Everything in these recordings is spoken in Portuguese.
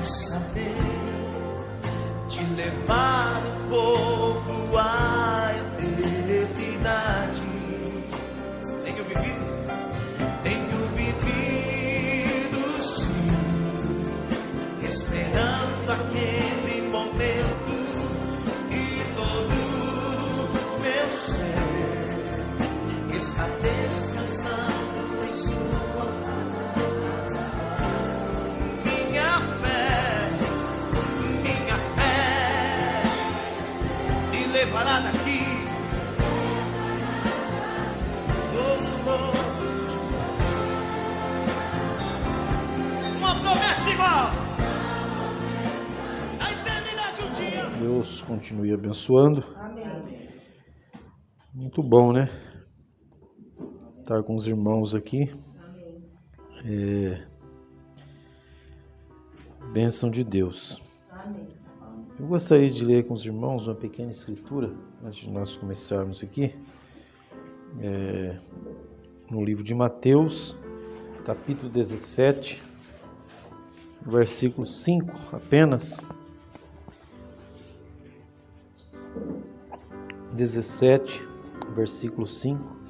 saber de levar o povo à eternidade. Tenho vivido sim, esperando aquele momento e todo meu ser está descansando em sua palavra. Minha fé me levará daqui. Uma promessa igual. A eternidade um dia. Deus continue abençoando. Amém. Muito bom, né? Estar com os irmãos aqui. Bênção de Deus. Amém. Eu gostaria de ler com os irmãos uma pequena escritura, antes de nós começarmos aqui, no livro de Mateus, capítulo 17, versículo 5 apenas. 17, versículo 5.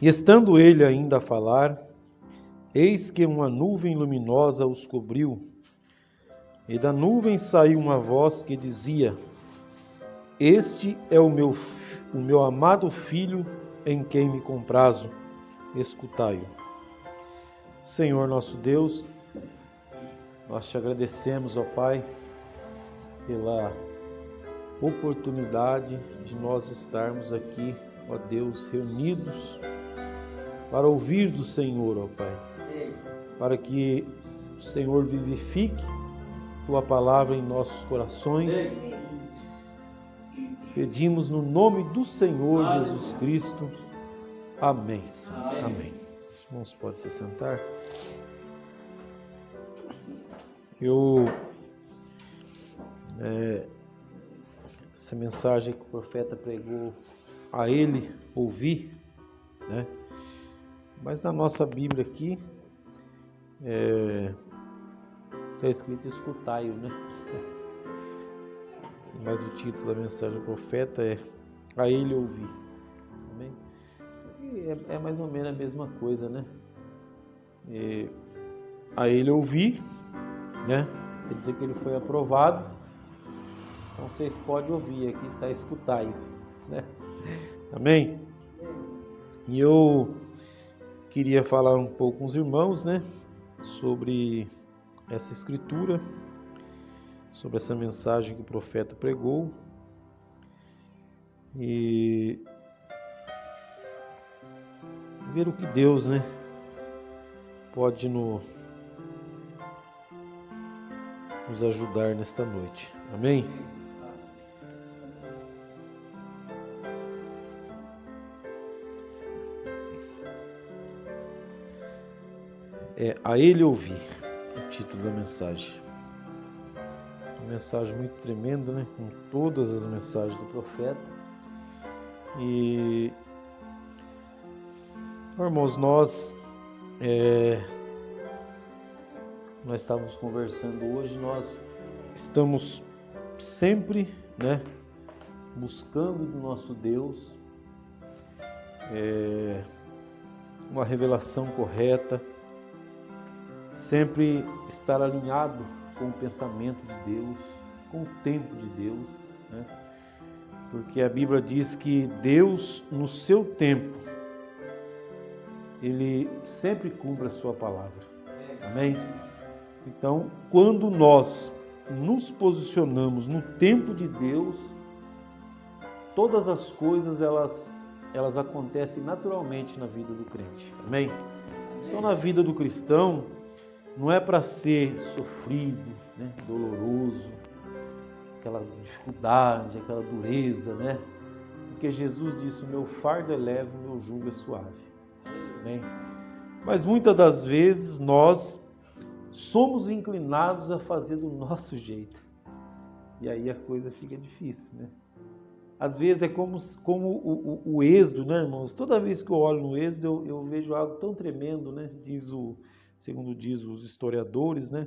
E estando ele ainda a falar, eis que uma nuvem luminosa os cobriu, e da nuvem saiu uma voz que dizia: Este é o meu amado Filho, em quem me comprazo, escutai-o. Senhor nosso Deus, nós te agradecemos, ó Pai, pela oportunidade de nós estarmos aqui, ó Deus, reunidos para ouvir do Senhor, ó Pai, para que o Senhor vivifique Tua palavra em nossos corações. Pedimos no nome do Senhor Jesus Cristo. Amém, Senhor. Amém. Os irmãos podem se sentar. Essa mensagem que o profeta pregou, a ele ouvir, né? Mas na nossa Bíblia aqui está escrito escutai-o, né? Mas o título da mensagem do profeta é a ele ouvir. Amém? E é mais ou menos a mesma coisa, né? A ele ouvir, né? Quer dizer que ele foi aprovado. Então vocês podem ouvir, aqui está escutai-o, né? Amém? E eu queria falar um pouco com os irmãos, né, sobre essa escritura, sobre essa mensagem que o profeta pregou, e ver o que Deus, né, pode nos ajudar nesta noite. Amém? A ele ouvir, o título da mensagem. Uma mensagem muito tremenda, né? Com todas as mensagens do profeta. E, irmãos, nós estávamos conversando hoje, nós estamos sempre, né, buscando do nosso Deus uma revelação correta, sempre estar alinhado com o pensamento de Deus, com o tempo de Deus, né? Porque a Bíblia diz que Deus, no seu tempo, Ele sempre cumpre a sua palavra. Amém? Então, quando nós nos posicionamos no tempo de Deus, todas as coisas elas acontecem naturalmente na vida do crente. Amém? Então, na vida do cristão, não é para ser sofrido, né, doloroso, aquela dificuldade, aquela dureza, né? Porque Jesus disse: o meu fardo é leve, o meu jugo é suave. Amém? Mas muitas das vezes nós somos inclinados a fazer do nosso jeito. E aí a coisa fica difícil, né? Às vezes é como o Êxodo, né, irmãos? Toda vez que eu olho no Êxodo, eu vejo algo tão tremendo, né? Segundo diz os historiadores, né?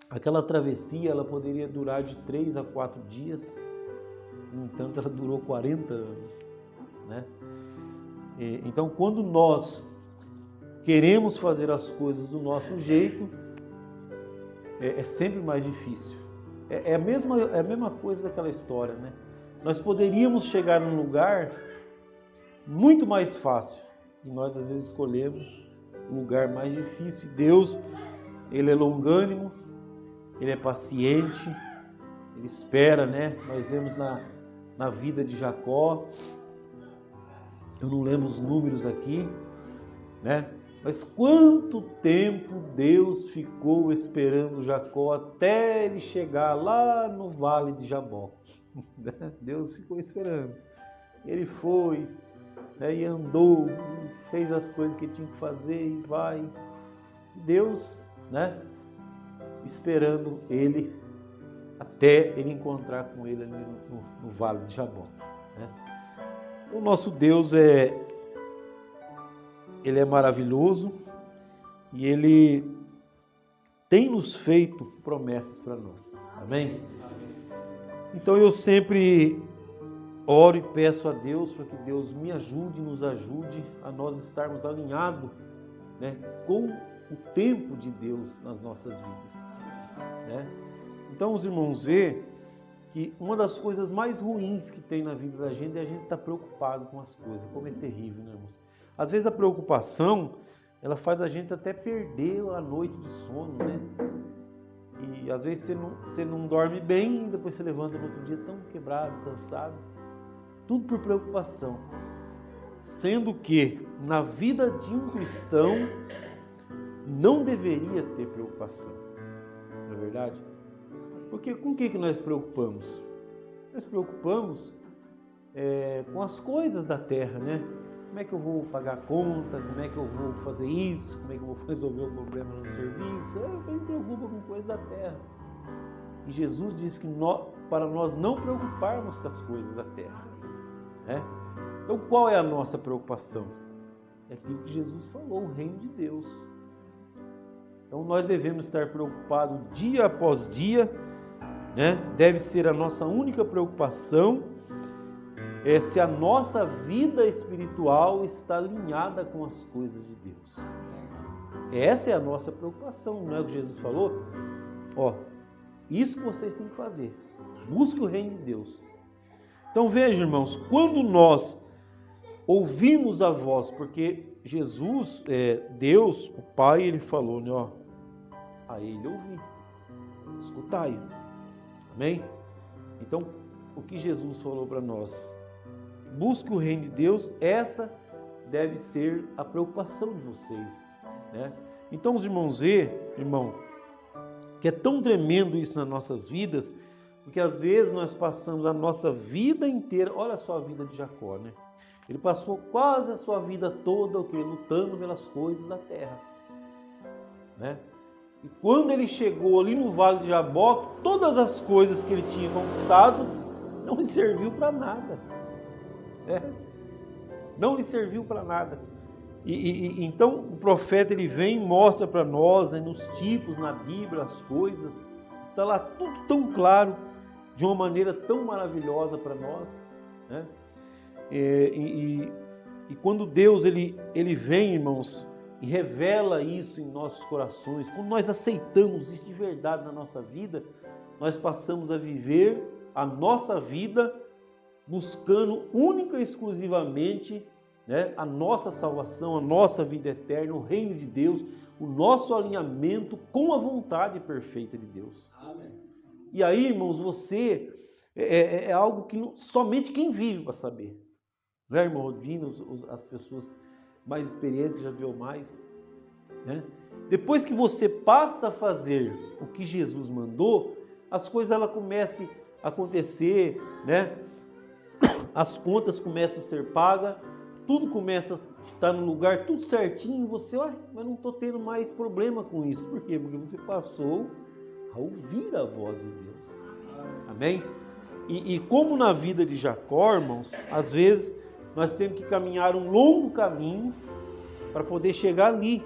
Aquela travessia, ela poderia durar de 3 a 4 dias, no entanto, ela durou 40 anos, né? Então, quando nós queremos fazer as coisas do nosso jeito, é sempre mais difícil. É a mesma coisa daquela história, né? Nós poderíamos chegar num lugar muito mais fácil, e nós às vezes escolhemos um lugar mais difícil. Deus, Ele é longânimo, Ele é paciente, Ele espera, né? Nós vemos na vida de Jacó, eu não lembro os números aqui, né? Mas quanto tempo Deus ficou esperando Jacó até ele chegar lá no vale de Jaboque? Deus ficou esperando. Ele foi, né, e andou, fez as coisas que tinha que fazer e vai. Deus, né, esperando ele até ele encontrar com ele ali no vale de Jaboque, né? O nosso Deus Ele é maravilhoso e Ele tem nos feito promessas para nós. Amém? Então eu sempre oro e peço a Deus para que Deus me ajude, nos ajude a nós estarmos alinhados, né, com o tempo de Deus nas nossas vidas, né? Então os irmãos vê que uma das coisas mais ruins que tem na vida da gente é a gente estar preocupado com as coisas, como é terrível, né, irmãos? Às vezes a preocupação, ela faz a gente até perder a noite de sono, né? E às vezes você não dorme bem e depois você levanta no outro dia tão quebrado, cansado. Tudo por preocupação. Sendo que na vida de um cristão não deveria ter preocupação. Não é verdade? Porque com o que nós preocupamos? Nós preocupamos com as coisas da terra, né? Como é que eu vou pagar a conta? Como é que eu vou fazer isso? Como é que eu vou resolver o problema no serviço? Eu me preocupo com coisas da terra. E Jesus disse que para nós não preocuparmos com as coisas da terra, né? Então qual é a nossa preocupação? É aquilo que Jesus falou, o reino de Deus. Então nós devemos estar preocupados dia após dia, né? Deve ser a nossa única preocupação se a nossa vida espiritual está alinhada com as coisas de Deus. Essa é a nossa preocupação, não é o que Jesus falou? Isso que vocês têm que fazer. Busque o reino de Deus. Então veja, irmãos, quando nós ouvimos a voz, porque Jesus, Deus, o Pai, Ele falou, né, a Ele ouvir, escutai. Amém? Então, o que Jesus falou para nós? Busque o reino de Deus, essa deve ser a preocupação de vocês, né? Então os irmãos irmão, que é tão tremendo isso nas nossas vidas, porque às vezes nós passamos a nossa vida inteira, olha só a vida de Jacó, né? Ele passou quase a sua vida toda lutando pelas coisas da terra, né? E quando ele chegou ali no vale de Jaboque, todas as coisas que ele tinha conquistado não lhe serviu para nada. Não lhe serviu para nada. Então o profeta ele vem e mostra para nós, né, nos tipos na Bíblia, as coisas, está lá tudo tão claro, de uma maneira tão maravilhosa para nós, né? E quando Deus ele vem, irmãos, e revela isso em nossos corações, quando nós aceitamos isso de verdade na nossa vida, nós passamos a viver a nossa vida buscando única e exclusivamente, né, a nossa salvação, a nossa vida eterna, o reino de Deus, o nosso alinhamento com a vontade perfeita de Deus. Amém. E aí, irmãos, você é algo que somente quem vive para saber. Não é, irmão Rodinho? As pessoas mais experientes já viu mais, né? Depois que você passa a fazer o que Jesus mandou, as coisas ela começam a acontecer, né? As contas começam a ser pagas, tudo começa a estar no lugar, tudo certinho, você, olha, mas não estou tendo mais problema com isso. Por quê? Porque você passou a ouvir a voz de Deus. Amém? E como na vida de Jacó, irmãos, às vezes nós temos que caminhar um longo caminho para poder chegar ali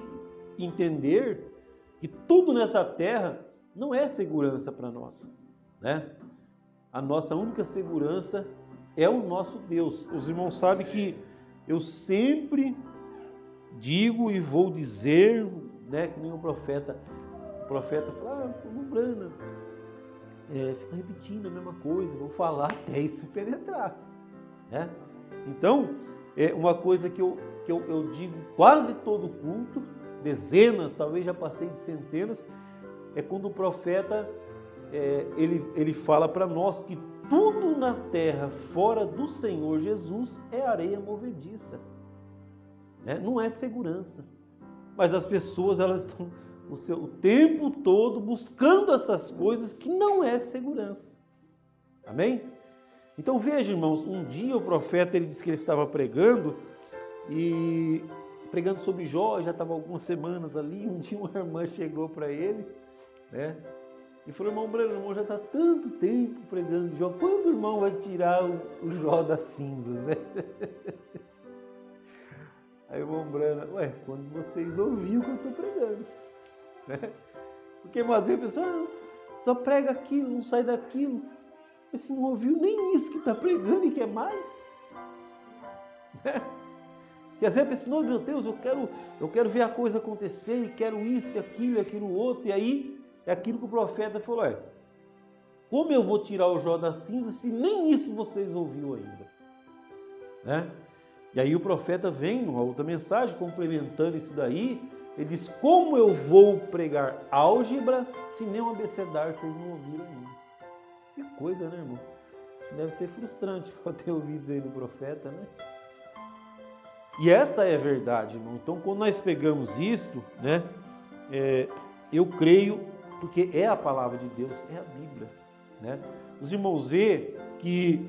e entender que tudo nessa terra não é segurança para nós, né? A nossa única segurança é o nosso Deus. Os irmãos sabem que eu sempre digo e vou dizer, né, que nem o profeta fala, Brana, fica repetindo a mesma coisa, vou falar até isso penetrar, né? Então, é uma coisa que eu digo quase todo culto, dezenas, talvez já passei de centenas, é quando o profeta, ele fala para nós que tudo na terra fora do Senhor Jesus é areia movediça, né? Não é segurança, mas as pessoas elas estão o tempo todo buscando essas coisas que não é segurança. Amém? Então veja, irmãos, um dia o profeta ele disse que ele estava pregando sobre Jó, já estava algumas semanas ali. Um dia uma irmã chegou para ele, né? E falou: irmão Brano, o irmão já está tanto tempo pregando de Jó, quando o irmão vai tirar o Jó das cinzas, né? Aí o irmão Brano, quando vocês ouviram o que eu estou pregando, né? Porque às vezes a pessoa só prega aquilo, não sai daquilo, mas se não ouviu nem isso que está pregando e quer mais, né? Que às vezes a pessoa, meu Deus, eu quero ver a coisa acontecer, e quero isso, aquilo, outro, e aí é aquilo que o profeta falou, como eu vou tirar o Jó das cinzas se nem isso vocês ouviram ainda, né? E aí o profeta vem numa outra mensagem, complementando isso daí, ele diz, como eu vou pregar álgebra se nem um abecedário vocês não ouviram ainda? Que coisa, né, irmão? Isso deve ser frustrante para ter ouvido isso aí do profeta, né? E essa é a verdade, irmão. Então, quando nós pegamos isto, né, eu creio, porque é a palavra de Deus, é a Bíblia, né? Os irmãos vê que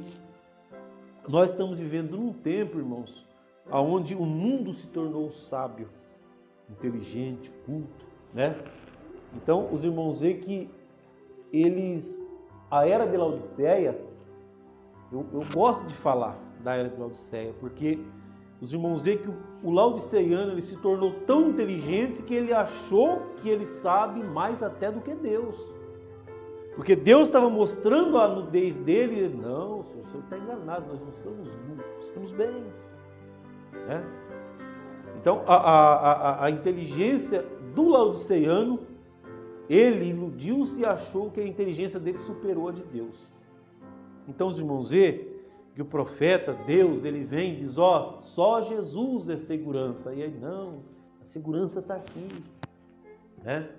nós estamos vivendo num tempo, irmãos, onde o mundo se tornou sábio, inteligente, culto, né? Então, os irmãos vê que a era de Laodiceia, eu gosto de falar da era de Laodiceia, porque os irmãos veem que o laodiceiano ele se tornou tão inteligente que ele achou que ele sabe mais até do que Deus. Porque Deus estava mostrando a nudez dele e ele, não, o senhor está enganado, nós não estamos nus, estamos bem, né? Então, a inteligência do laodiceiano, ele iludiu-se e achou que a inteligência dele superou a de Deus. Então, os irmãos veem que o profeta, Deus, ele vem e diz, só Jesus é segurança. E aí, não, a segurança está aqui, né?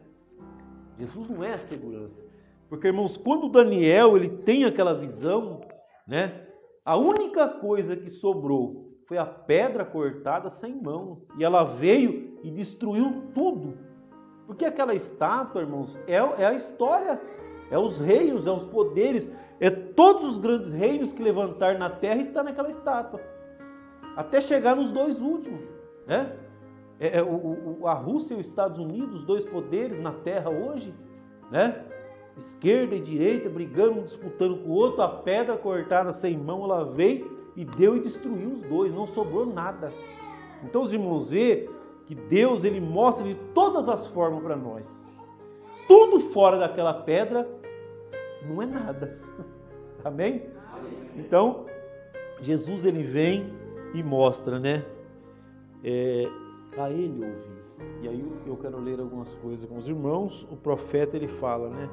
Jesus não é a segurança. Porque, irmãos, quando Daniel, ele tem aquela visão, né? A única coisa que sobrou foi a pedra cortada sem mão. E ela veio e destruiu tudo. Porque aquela estátua, irmãos, é a história, é os reinos, é os poderes, é todos os grandes reinos que levantaram na terra está naquela estátua. Até chegar nos dois últimos, né? A Rússia e os Estados Unidos, os dois poderes na terra hoje, né? Esquerda e direita, brigando, disputando com o outro, a pedra cortada sem mão, ela veio e deu e destruiu os dois, não sobrou nada. Então os irmãos vê que Deus, ele mostra de todas as formas para nós. Tudo fora daquela pedra não é nada. Amém? Então, Jesus, ele vem e mostra, né? A ele ouvir. E aí eu quero ler algumas coisas com os irmãos. O profeta, ele fala, né?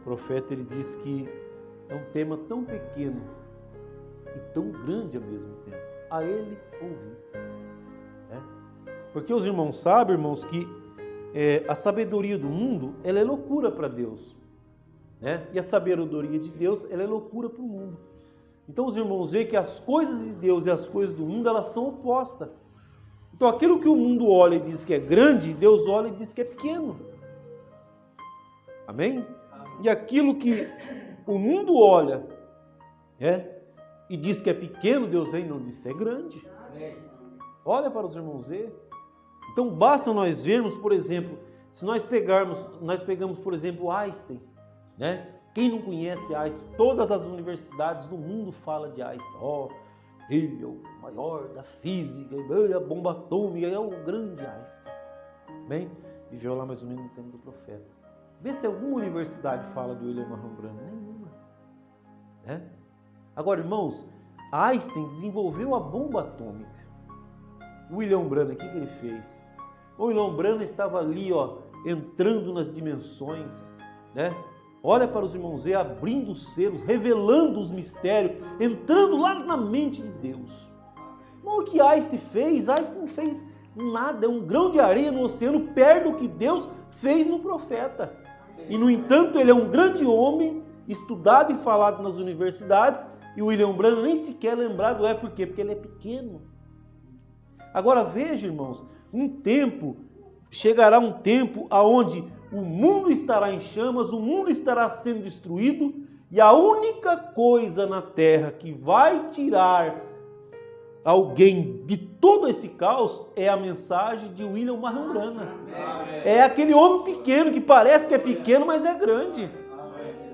O profeta, ele diz que é um tema tão pequeno e tão grande ao mesmo tempo. A ele ouvir. Né? Porque os irmãos sabem, irmãos, que a sabedoria do mundo, ela é loucura para Deus, né? E a sabedoria de Deus, ela é loucura para o mundo. Então os irmãos veem que as coisas de Deus e as coisas do mundo, elas são opostas. Então aquilo que o mundo olha e diz que é grande, Deus olha e diz que é pequeno. Amém? E aquilo que o mundo olha e diz que é pequeno, Deus vem e não diz que é grande. Olha para os irmãos ver. Então basta nós vermos, por exemplo, se nós pegamos, por exemplo, Einstein, né? Quem não conhece Einstein? Todas as universidades do mundo falam de Einstein. Ele é o maior da física, a bomba atômica, é o grande Einstein. Bem, viveu lá mais ou menos no tempo do profeta. Vê se alguma universidade fala do William Marion Branham. Nenhuma. Né? Agora, irmãos, Einstein desenvolveu a bomba atômica. O William Branham, o que ele fez? O William Branham estava ali, entrando nas dimensões, né? Olha para os irmãos ver, abrindo os selos, revelando os mistérios, entrando lá na mente de Deus. Não, o que Einstein fez? Einstein não fez nada, é um grão de areia no oceano, perto do que Deus fez no profeta. E, no entanto, ele é um grande homem, estudado e falado nas universidades, e o William Branham nem sequer lembrado por quê? Porque ele é pequeno. Agora veja, irmãos, chegará um tempo aonde o mundo estará em chamas, o mundo estará sendo destruído, e a única coisa na terra que vai tirar alguém de todo esse caos é a mensagem de William Marion Branham. É aquele homem pequeno, que parece que é pequeno, mas é grande.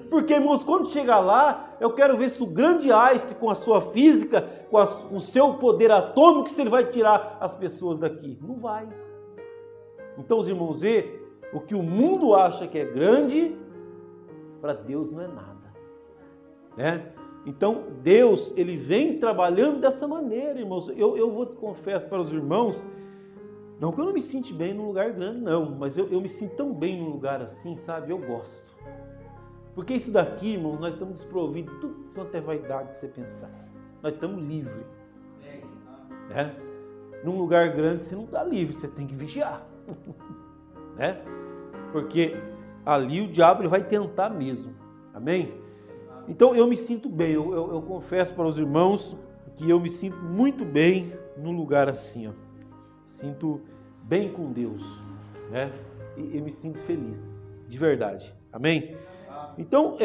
Porque, irmãos, quando chegar lá, eu quero ver se o grande Einstein, com a sua física, com o seu poder atômico, se ele vai tirar as pessoas daqui. Não vai. Então, os irmãos, vê, o que o mundo acha que é grande, para Deus não é nada. Né? Então, Deus, ele vem trabalhando dessa maneira, irmãos. Eu vou te confessar para os irmãos, não que eu não me sinta bem num lugar grande, não, mas eu me sinto tão bem num lugar assim, sabe? Eu gosto. Porque isso daqui, irmãos, nós estamos desprovidos de tudo quanto é vaidade de você pensar. Nós estamos livres. Né? Num lugar grande você não está livre, você tem que vigiar. Né? Porque ali o diabo ele vai tentar mesmo. Amém? Então eu me sinto bem, eu confesso para os irmãos que eu me sinto muito bem num lugar assim. Sinto bem com Deus. Né? E eu me sinto feliz, de verdade. Amém? Então,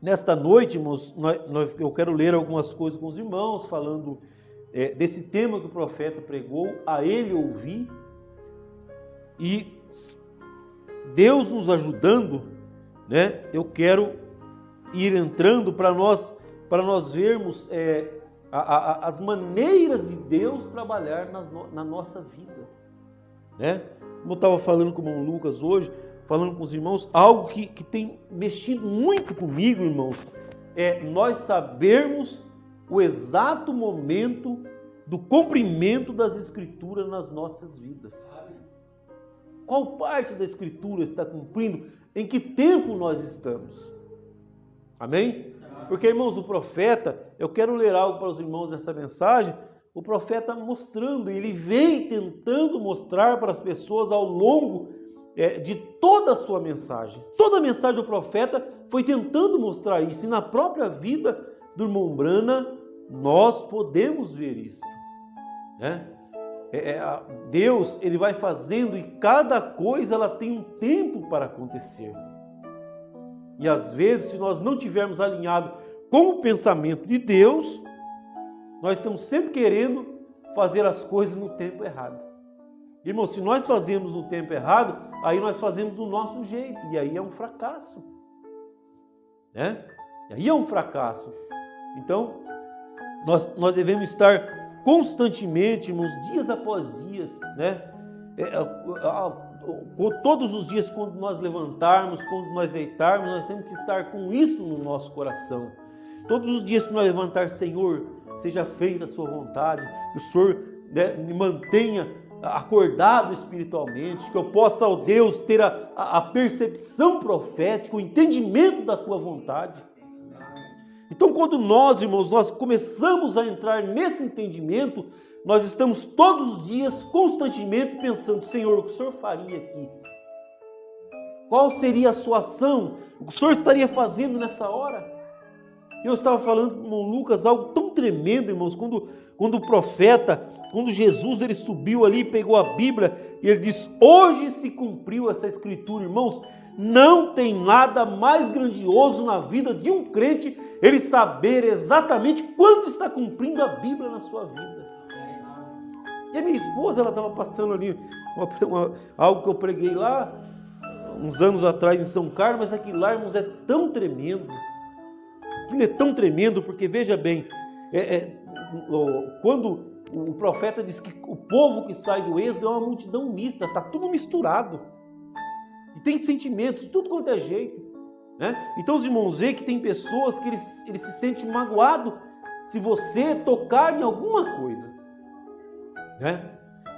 nesta noite, irmãos, eu quero ler algumas coisas com os irmãos, falando desse tema que o profeta pregou, a ele ouvir, e Deus nos ajudando, né? Eu quero ir entrando para nós vermos as maneiras de Deus trabalhar na nossa vida, né? Como eu estava falando com o irmão Lucas hoje, falando com os irmãos, algo que tem mexido muito comigo, irmãos, é nós sabermos o exato momento do cumprimento das Escrituras nas nossas vidas. Qual parte da Escritura está cumprindo? Em que tempo nós estamos? Amém? Porque, irmãos, o profeta, eu quero ler algo para os irmãos dessa mensagem, o profeta mostrando, ele vem tentando mostrar para as pessoas ao longo de toda a sua mensagem. Toda a mensagem do profeta foi tentando mostrar isso. E na própria vida do irmão Branham, nós podemos ver isso. Né? Deus, ele vai fazendo e cada coisa ela tem um tempo para acontecer. E às vezes, se nós não tivermos alinhado com o pensamento de Deus, nós estamos sempre querendo fazer as coisas no tempo errado. Irmão, se nós fazemos no tempo errado, aí nós fazemos do nosso jeito, e aí é um fracasso. Né? E aí é um fracasso. Então, nós devemos estar constantemente, irmãos, dias após dias, né? Todos os dias, quando nós levantarmos, quando nós deitarmos, nós temos que estar com isso no nosso coração. Todos os dias que nós levantar, Senhor, seja feita a sua vontade, que o Senhor, né, me mantenha acordado espiritualmente, que eu possa, ó Deus, ter a percepção profética, o entendimento da tua vontade. Então, quando nós, irmãos, nós começamos a entrar nesse entendimento, nós estamos todos os dias, constantemente pensando, Senhor, o que o Senhor faria aqui? Qual seria a sua ação? O que o Senhor estaria fazendo nessa hora? Eu estava falando com o irmão Lucas algo tão tremendo, irmãos, quando o profeta, quando Jesus ele subiu ali, pegou a Bíblia e ele diz: hoje se cumpriu essa escritura. Irmãos, não tem nada mais grandioso na vida de um crente ele saber exatamente quando está cumprindo a Bíblia na sua vida. E a minha esposa, ela estava passando ali algo que eu preguei lá uns anos atrás em São Carlos, mas aquilo lá, irmãos, é tão tremendo. Aquilo é tão tremendo, porque veja bem, quando o profeta diz que o povo que sai do êxodo é uma multidão mista, está tudo misturado. E tem sentimentos de tudo quanto é jeito. Né? Então os irmãos veem que tem pessoas que eles se sentem magoados se você tocar em alguma coisa. Né?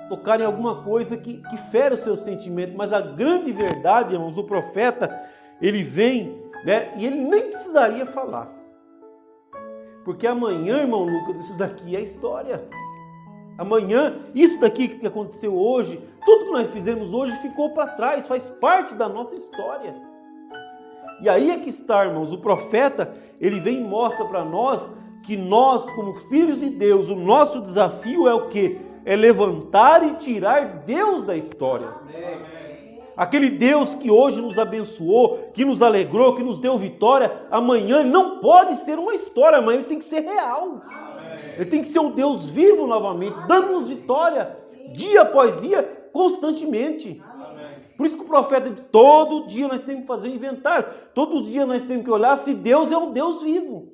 Tocar em alguma coisa que fere o seu sentimento. Mas a grande verdade, irmãos, o profeta, ele vem, né, e ele nem precisaria falar. Porque amanhã, irmão Lucas, isso daqui é história. Amanhã, isso daqui que aconteceu hoje, tudo que nós fizemos hoje ficou para trás, faz parte da nossa história. E aí é que está, irmãos, o profeta, ele vem e mostra para nós que nós, como filhos de Deus, o nosso desafio é o quê? É levantar e tirar Deus da história. Amém. Aquele Deus que hoje nos abençoou, que nos alegrou, que nos deu vitória, amanhã não pode ser uma história, amanhã ele tem que ser real. Ele tem que ser um Deus vivo novamente, dando-nos vitória, dia após dia, constantemente. Por isso que o profeta diz, todo dia nós temos que fazer um inventário, todo dia nós temos que olhar se Deus é um Deus vivo.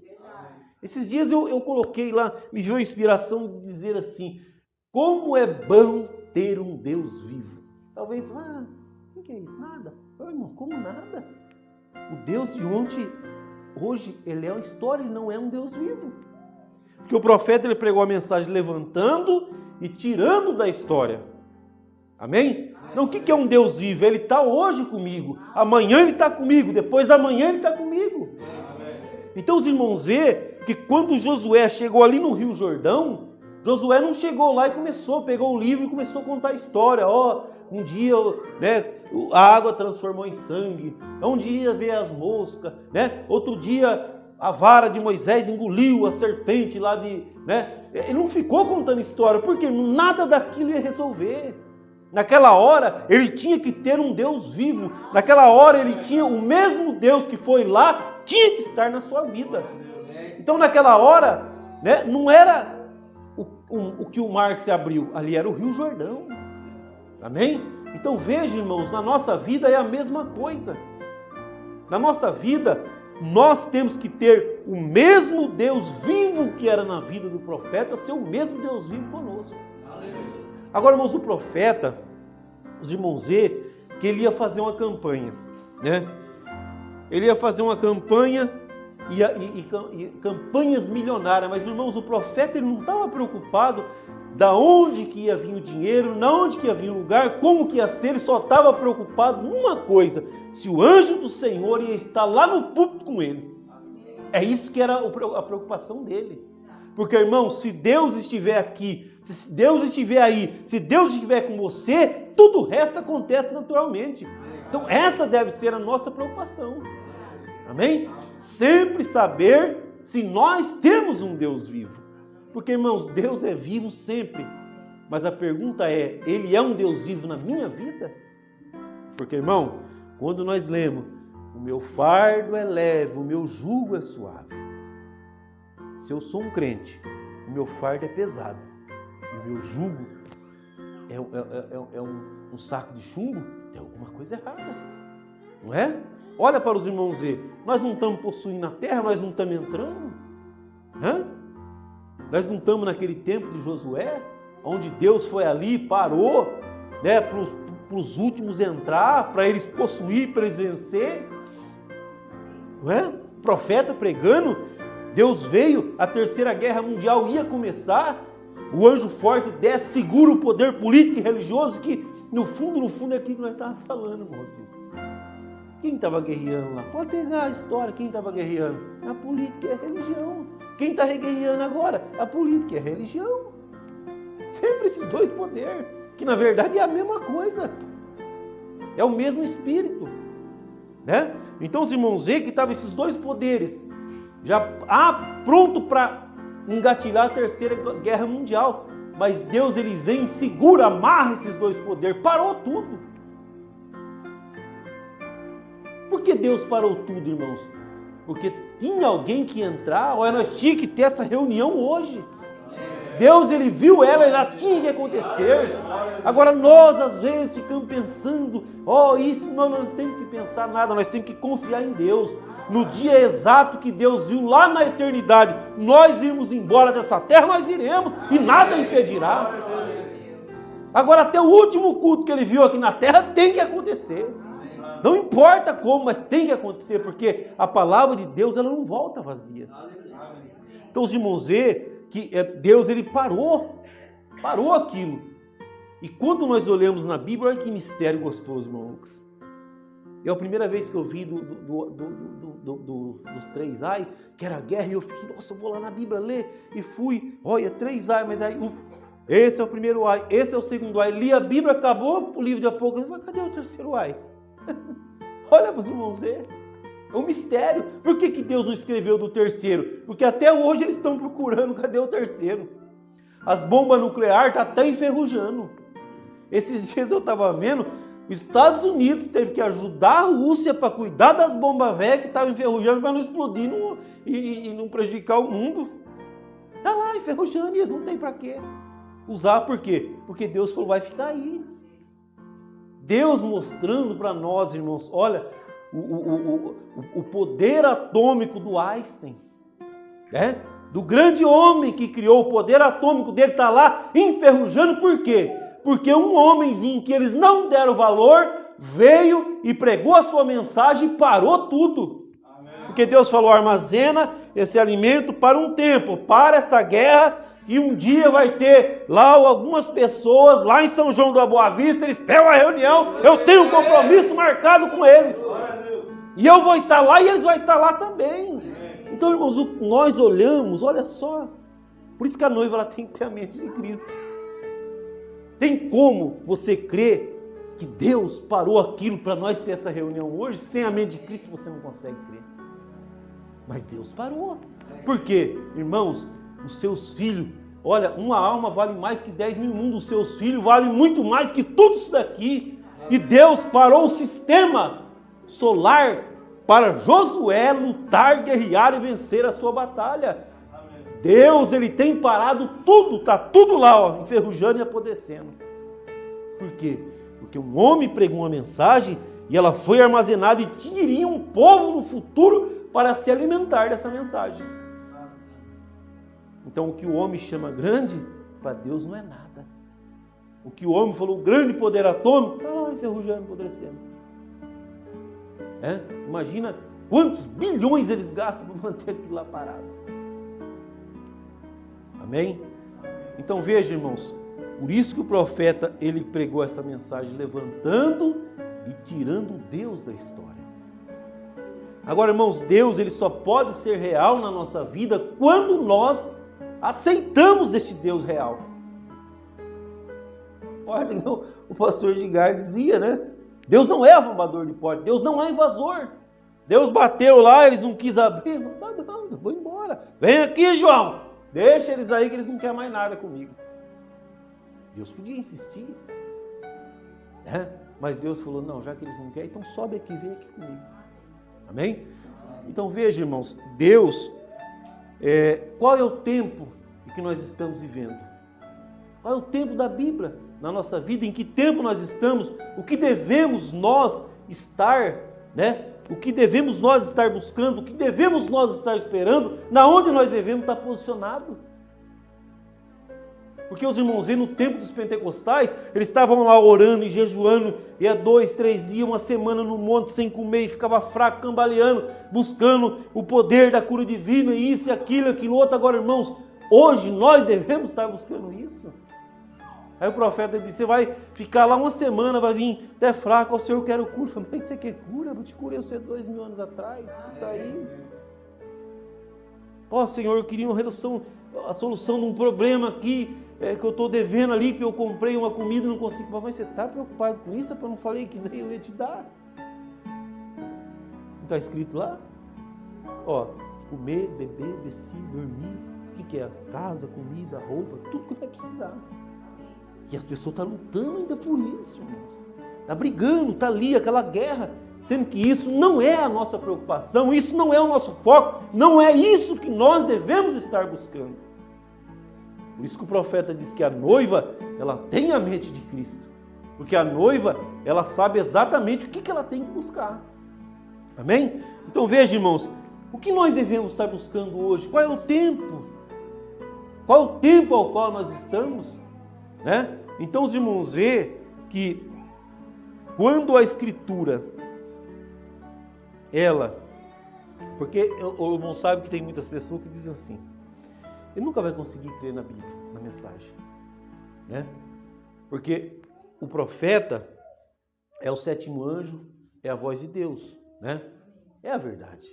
Esses dias eu coloquei lá, me veio a inspiração de dizer assim, como é bom ter um Deus vivo. Talvez, o que é isso? Nada. Meu irmão, como nada? O Deus de ontem, hoje, ele é uma história, ele não é um Deus vivo. Porque o profeta, ele pregou a mensagem levantando e tirando da história. Amém? Não, o que é um Deus vivo? Ele está hoje comigo, amanhã ele está comigo, depois da manhã ele está comigo. Então os irmãos vê que quando Josué chegou ali no Rio Jordão, Josué não chegou lá e pegou o livro e começou a contar a história. Um dia, né, a água transformou em sangue, um dia veio as moscas, né? Outro dia a vara de Moisés engoliu a serpente lá né? Ele não ficou contando história, porque nada daquilo ia resolver. Naquela hora, ele tinha que ter um Deus vivo. Naquela hora, ele tinha o mesmo Deus que foi lá, tinha que estar na sua vida. Então, naquela hora, né, não era o que o mar se abriu, ali era o Rio Jordão. Amém? Então, veja, irmãos, na nossa vida é a mesma coisa. Na nossa vida, nós temos que ter o mesmo Deus vivo que era na vida do profeta, ser o mesmo Deus vivo conosco. Agora, irmãos, o profeta, os irmãos vê que ele ia fazer uma campanha, né? Ele ia fazer uma campanha e campanhas milionárias, mas, irmãos, o profeta ele não estava preocupado da onde que ia vir o dinheiro, na onde que ia vir o lugar, como que ia ser, ele só estava preocupado numa coisa, se o anjo do Senhor ia estar lá no púlpito com ele. É isso que era a preocupação dele. Porque, irmão, se Deus estiver aqui, se Deus estiver aí, se Deus estiver com você, tudo o resto acontece naturalmente. Então, essa deve ser a nossa preocupação. Amém? Sempre saber se nós temos um Deus vivo. Porque, irmãos, Deus é vivo sempre. Mas a pergunta é, Ele é um Deus vivo na minha vida? Porque, irmão, quando nós lemos, o meu fardo é leve, o meu jugo é suave. Se eu sou um crente, o meu fardo é pesado e o meu jugo é um saco de chumbo, tem alguma coisa errada, não é? Olha para os irmãos ver, nós não estamos possuindo a terra, nós não estamos entrando, nós não estamos naquele tempo de Josué, onde Deus foi ali e parou, né, para os últimos entrar, para eles possuir, para eles vencer, não é? O profeta pregando, Deus veio, a terceira guerra mundial ia começar, o anjo forte desce, segura o poder político e religioso, que no fundo é aquilo que nós estávamos falando, irmãozinho. Quem estava guerreando lá? Pode pegar a história, quem estava guerreando? A política e a religião. Quem está guerreando agora? A política e a religião. Sempre esses dois poderes, que na verdade é a mesma coisa. É o mesmo espírito, né? Então os irmãos veem que estavam esses dois poderes, já pronto para engatilhar a terceira guerra mundial. Mas Deus, ele vem, segura, amarra esses dois poderes, parou tudo. Por que Deus parou tudo, irmãos? Porque tinha alguém que ia entrar, olha, nós tínhamos que ter essa reunião hoje. Deus, ele viu ela tinha que acontecer. Agora nós às vezes ficamos pensando, isso nós não temos que pensar nada, nós temos que confiar em Deus. No dia exato que Deus viu lá na eternidade, nós irmos embora dessa terra, nós iremos e nada impedirá. Agora até o último culto que ele viu aqui na terra tem que acontecer. Não importa como, mas tem que acontecer, porque a palavra de Deus, ela não volta vazia. Então os irmãos vê que Deus, ele parou aquilo. E quando nós olhamos na Bíblia, olha que mistério gostoso, irmão Lucas. É a primeira vez que eu vi dos 3 ai, que era a guerra, e eu fiquei, nossa, eu vou lá na Bíblia ler, e fui, olha, 3 ai, mas aí, esse é o primeiro ai, esse é o segundo ai, li a Bíblia, acabou o livro de Apocalipse, mas cadê o terceiro ai? Olha para os irmãos ver. É um mistério. Por que Deus não escreveu do terceiro? Porque até hoje eles estão procurando, cadê o terceiro? As bombas nucleares estão até enferrujando. Esses dias eu estava vendo, os Estados Unidos teve que ajudar a Rússia para cuidar das bombas velhas que estavam enferrujando para não explodir e não prejudicar o mundo. Está lá enferrujando e eles não têm para quê usar. Por quê? Porque Deus falou, vai ficar aí. Deus mostrando para nós, irmãos, olha, o poder atômico do Einstein, do grande homem que criou, o poder atômico dele está lá enferrujando. Por quê? Porque um homenzinho que eles não deram valor, veio e pregou a sua mensagem e parou tudo. Amém. Porque Deus falou, armazena esse alimento para um tempo, para essa guerra, e um dia vai ter lá algumas pessoas, lá em São João da Boa Vista, eles têm uma reunião, eu tenho um compromisso marcado com eles. E eu vou estar lá e eles vão estar lá também. Então, irmãos, nós olhamos, olha só, por isso que a noiva ela tem que ter a mente de Cristo. Tem como você crer que Deus parou aquilo para nós ter essa reunião hoje? Sem a mente de Cristo você não consegue crer. Mas Deus parou. Por quê? Irmãos, os seus filhos, olha, uma alma vale mais que 10 mil mundos, os seus filhos valem muito mais que tudo isso daqui. E Deus parou o sistema solar para Josué lutar, guerrear e vencer a sua batalha. Deus, ele tem parado tudo, está tudo lá, enferrujando e apodrecendo. Por quê? Porque um homem pregou uma mensagem e ela foi armazenada e tiraria um povo no futuro para se alimentar dessa mensagem. Então o que o homem chama grande, para Deus não é nada. O que o homem falou, grande poder atômico, está lá enferrujando, apodrecendo. Imagina quantos bilhões eles gastam para manter aquilo lá parado. Amém? Então veja, irmãos, por isso que o profeta, ele pregou essa mensagem, levantando e tirando Deus da história. Agora, irmãos, Deus, ele só pode ser real na nossa vida quando nós aceitamos este Deus real. Olha, o pastor Edgar dizia, né? Deus não é arrombador de porta, Deus não é invasor. Deus bateu lá, eles não quis abrir, não, eu vou embora. Vem aqui, João. Deixa eles aí que eles não querem mais nada comigo. Deus podia insistir. Mas Deus falou, não, já que eles não querem, então sobe aqui, vem aqui comigo. Amém? Então veja, irmãos, Deus, qual é o tempo em que nós estamos vivendo? Qual é o tempo da Bíblia na nossa vida? Em que tempo nós estamos? O que devemos nós estar, O que devemos nós estar buscando? O que devemos nós estar esperando? Na onde nós devemos estar posicionados? Porque os irmãos, no tempo dos pentecostais, eles estavam lá orando e jejuando, e 2, 3 dias, uma semana no monte sem comer, e ficava fraco, cambaleando, buscando o poder da cura divina, e isso e aquilo outro. Agora, irmãos, hoje nós devemos estar buscando isso. Aí o profeta disse, você vai ficar lá uma semana, vai vir até fraco, ó Senhor, eu quero cura. Eu falei, mas você quer cura? Eu te curei você 2000 anos atrás, que você está aí. Ó Senhor, eu queria a solução de um problema aqui, que eu estou devendo ali, que eu comprei uma comida e não consigo. Mas você está preocupado com isso? Eu não falei que eu ia te dar. Não está escrito lá? Ó, comer, beber, vestir, dormir. O que é? Casa, comida, roupa, tudo que vai precisar. E as pessoas estão lutando ainda por isso, irmãos. Está brigando, está ali, aquela guerra. Sendo que isso não é a nossa preocupação, isso não é o nosso foco, não é isso que nós devemos estar buscando. Por isso que o profeta diz que a noiva, ela tem a mente de Cristo. Porque a noiva, ela sabe exatamente o que ela tem que buscar. Amém? Então veja, irmãos, o que nós devemos estar buscando hoje? Qual é o tempo? Qual é o tempo ao qual nós estamos? Né? Então os irmãos vê que quando a Escritura, ela, porque o irmão sabe que tem muitas pessoas que dizem assim, ele nunca vai conseguir crer na Bíblia, na mensagem, né? Porque o profeta é o sétimo anjo, é a voz de Deus, né? É a verdade.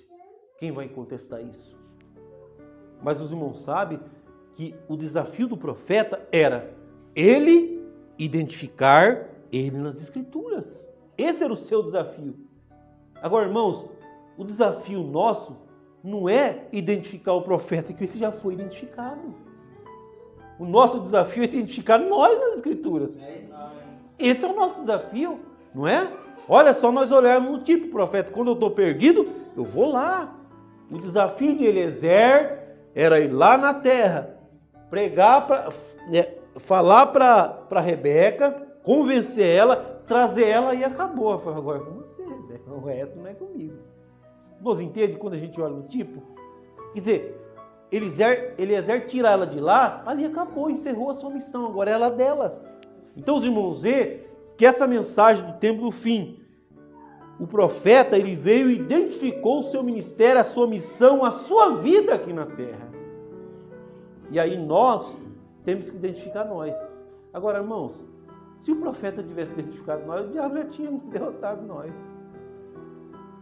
Quem vai contestar isso? Mas os irmãos sabem que o desafio do profeta era ele identificar ele nas Escrituras. Esse era o seu desafio. Agora, irmãos, o desafio nosso não é identificar o profeta, que ele já foi identificado. O nosso desafio é identificar nós nas Escrituras. Esse é o nosso desafio, não é? Olha só, nós olharmos no tipo profeta. Quando eu estou perdido, eu vou lá. O desafio de Eliezer era ir lá na terra, pregar, falar para Rebeca, convencer ela, trazer ela e acabou. Eu falei, agora com você, Rebeca, o resto não é comigo. Você entende quando a gente olha no tipo? Quer dizer, Eliezer tira ela de lá, ali acabou, encerrou a sua missão, agora é ela dela. Então os irmãos vê que essa mensagem do tempo do fim, o profeta, ele veio e identificou o seu ministério, a sua missão, a sua vida aqui na terra. E aí nós temos que identificar nós. Agora, irmãos, se o profeta tivesse identificado nós, o diabo já tinha derrotado nós.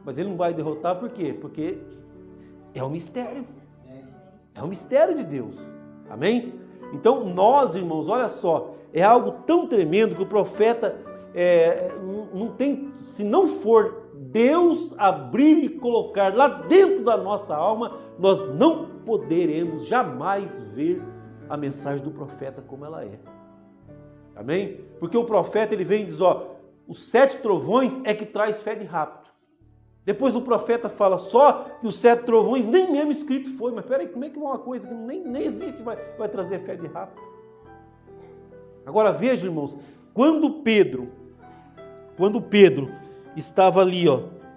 Mas ele não vai derrotar por quê? Porque é um mistério. É um mistério de Deus. Amém? Então nós, irmãos, olha só, é algo tão tremendo que o profeta não tem, se não for Deus abrir e colocar lá dentro da nossa alma, nós não poderemos jamais ver a mensagem do profeta como ela é. Amém? Porque o profeta, ele vem e diz, os 7 trovões é que traz fé de rapto. Depois o profeta fala só que os 7 trovões nem mesmo escrito foi. Mas peraí, como é que uma coisa que nem existe vai trazer fé de rapto? Agora veja, irmãos, quando Pedro estava ali,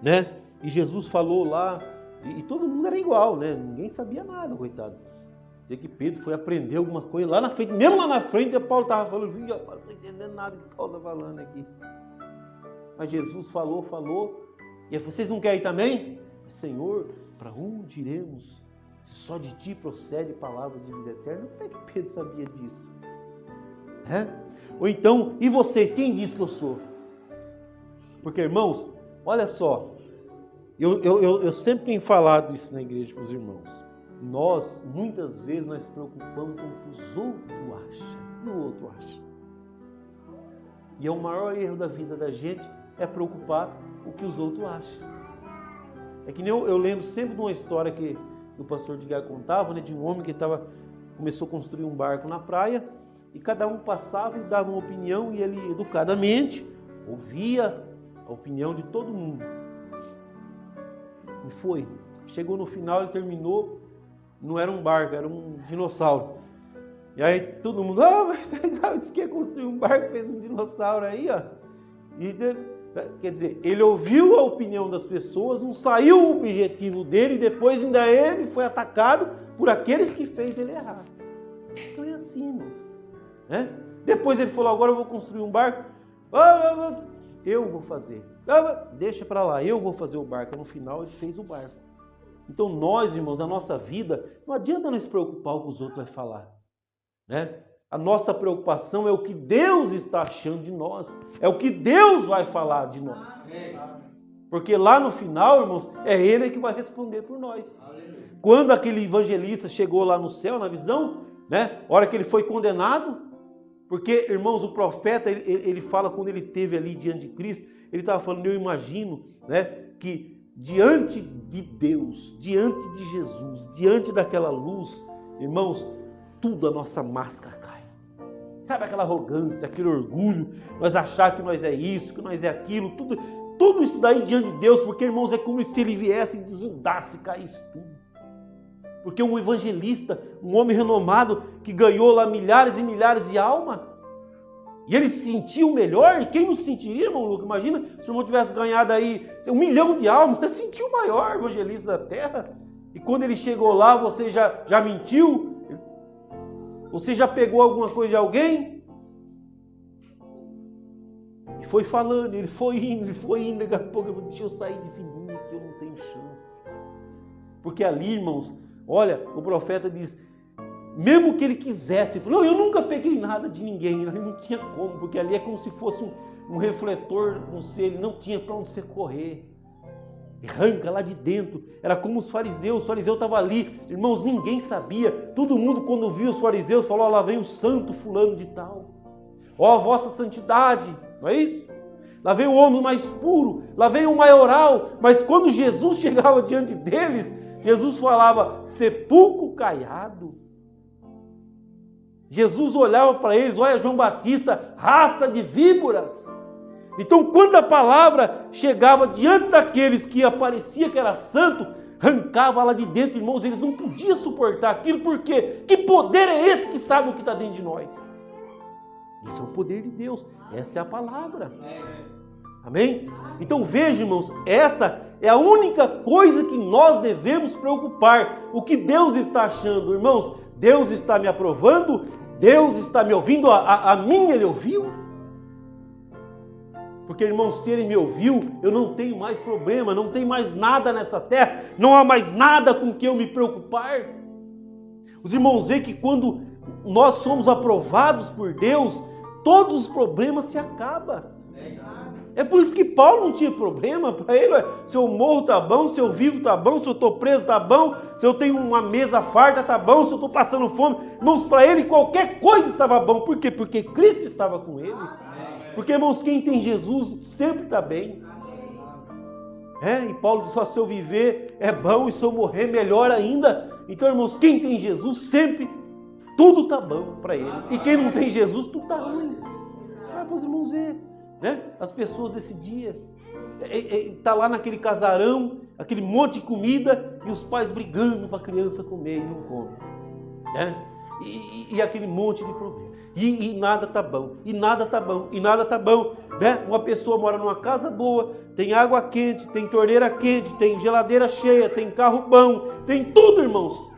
né? E Jesus falou lá, e todo mundo era igual, né? Ninguém sabia nada, coitado. Sei que Pedro foi aprender alguma coisa lá na frente, mesmo lá na frente, Paulo estava falando, não estou entendendo nada que Paulo está falando aqui. Mas Jesus falou, e aí, vocês não querem ir também? Senhor, para onde iremos? Se só de ti procede palavras de vida eterna. Como é que Pedro sabia disso? Ou então, e vocês, quem diz que eu sou? Porque, irmãos, olha só, eu sempre tenho falado isso na igreja para os irmãos. Nós, muitas vezes, nós preocupamos com o que os outros acham. E o outro acha? E é o maior erro da vida da gente, é preocupar o que os outros acham. É que nem eu lembro sempre de uma história que o pastor Edgar contava, né, de um homem que começou a construir um barco na praia, e cada um passava e dava uma opinião, e ele educadamente ouvia a opinião de todo mundo. E foi. Chegou no final, ele terminou, não era um barco, era um dinossauro. E aí todo mundo, mas você disse que ia construir um barco, fez um dinossauro aí, Quer dizer, ele ouviu a opinião das pessoas, não saiu o objetivo dele, e depois ainda ele foi atacado por aqueles que fez ele errar. Então é assim, irmãos. Né? Depois ele falou, agora eu vou construir um barco. Eu vou fazer. Deixa para lá, eu vou fazer o barco. No final ele fez o barco. Então nós, irmãos, na nossa vida, não adianta nós preocupar o que os outros vão falar. Né? A nossa preocupação é o que Deus está achando de nós. É o que Deus vai falar de nós. Porque lá no final, irmãos, é Ele que vai responder por nós. Quando aquele evangelista chegou lá no céu, na visão, né? A hora que ele foi condenado, porque, irmãos, o profeta, ele fala quando ele esteve ali diante de Cristo, ele estava falando, eu imagino, né, que diante de Deus, diante de Jesus, diante daquela luz, irmãos, tudo a nossa máscara cai. Sabe aquela arrogância, aquele orgulho, nós achar que nós é isso, que nós é aquilo, tudo isso daí diante de Deus, porque, irmãos, é como se ele viesse e desnudasse, caísse tudo. Porque um evangelista, um homem renomado, que ganhou lá milhares e milhares de almas, e ele se sentiu melhor, e quem não se sentiria, irmão Lucas? Imagina se o irmão tivesse ganhado aí 1 milhão de almas, você se sentiu o maior evangelista da terra, e quando ele chegou lá, você já mentiu? Você já pegou alguma coisa de alguém? E foi falando, ele foi indo, daqui a pouco ele falou, deixa eu sair de fininho, que eu não tenho chance. Porque ali, irmãos, olha, o profeta diz, mesmo que ele quisesse, ele falou, eu nunca peguei nada de ninguém, ele não tinha como, porque ali é como se fosse um refletor no ser, ele não tinha para onde você correr. Arranca lá de dentro, era como os fariseus estavam ali, irmãos, ninguém sabia, todo mundo quando viu os fariseus falou, ó, lá vem o santo fulano de tal, ó a vossa santidade, não é isso? Lá vem o homem mais puro, lá vem o maioral, mas quando Jesus chegava diante deles, Jesus falava, sepulcro caiado. Jesus olhava para eles, olha João Batista, raça de víboras. Então, quando a palavra chegava diante daqueles que aparecia que era santo, arrancava lá de dentro, irmãos, eles não podiam suportar aquilo, porque que poder é esse que sabe o que está dentro de nós? Isso é o poder de Deus, essa é a palavra. Amém? Então veja, irmãos, essa é a única coisa que nós devemos preocupar. O que Deus está achando, irmãos? Deus está me aprovando? Deus está me ouvindo? A mim Ele ouviu? Porque, irmão, se Ele me ouviu, eu não tenho mais problema, não tem mais nada nessa terra, não há mais nada com que eu me preocupar. Os irmãos veem que quando nós somos aprovados por Deus, todos os problemas se acabam. É por isso que Paulo não tinha problema, para ele, se eu morro tá bom, se eu vivo tá bom, se eu estou preso tá bom, se eu tenho uma mesa farta tá bom, se eu estou passando fome. Irmãos, para ele qualquer coisa estava bom, por quê? Porque Cristo estava com ele. Porque, irmãos, quem tem Jesus sempre está bem. E Paulo diz, se eu viver é bom e se eu morrer melhor ainda. Então, irmãos, quem tem Jesus sempre, tudo está bom para ele. E quem não tem Jesus, tudo está ruim. Para os irmãos ver, né? As pessoas desse dia, está lá naquele casarão, aquele monte de comida e os pais brigando para a criança comer e não come. Né? E aquele monte de problema. E nada está bom, e nada está bom, e nada está bom. Né? Uma pessoa mora numa casa boa, tem água quente, tem torneira quente, tem geladeira cheia, tem carro bom, tem tudo, irmãos.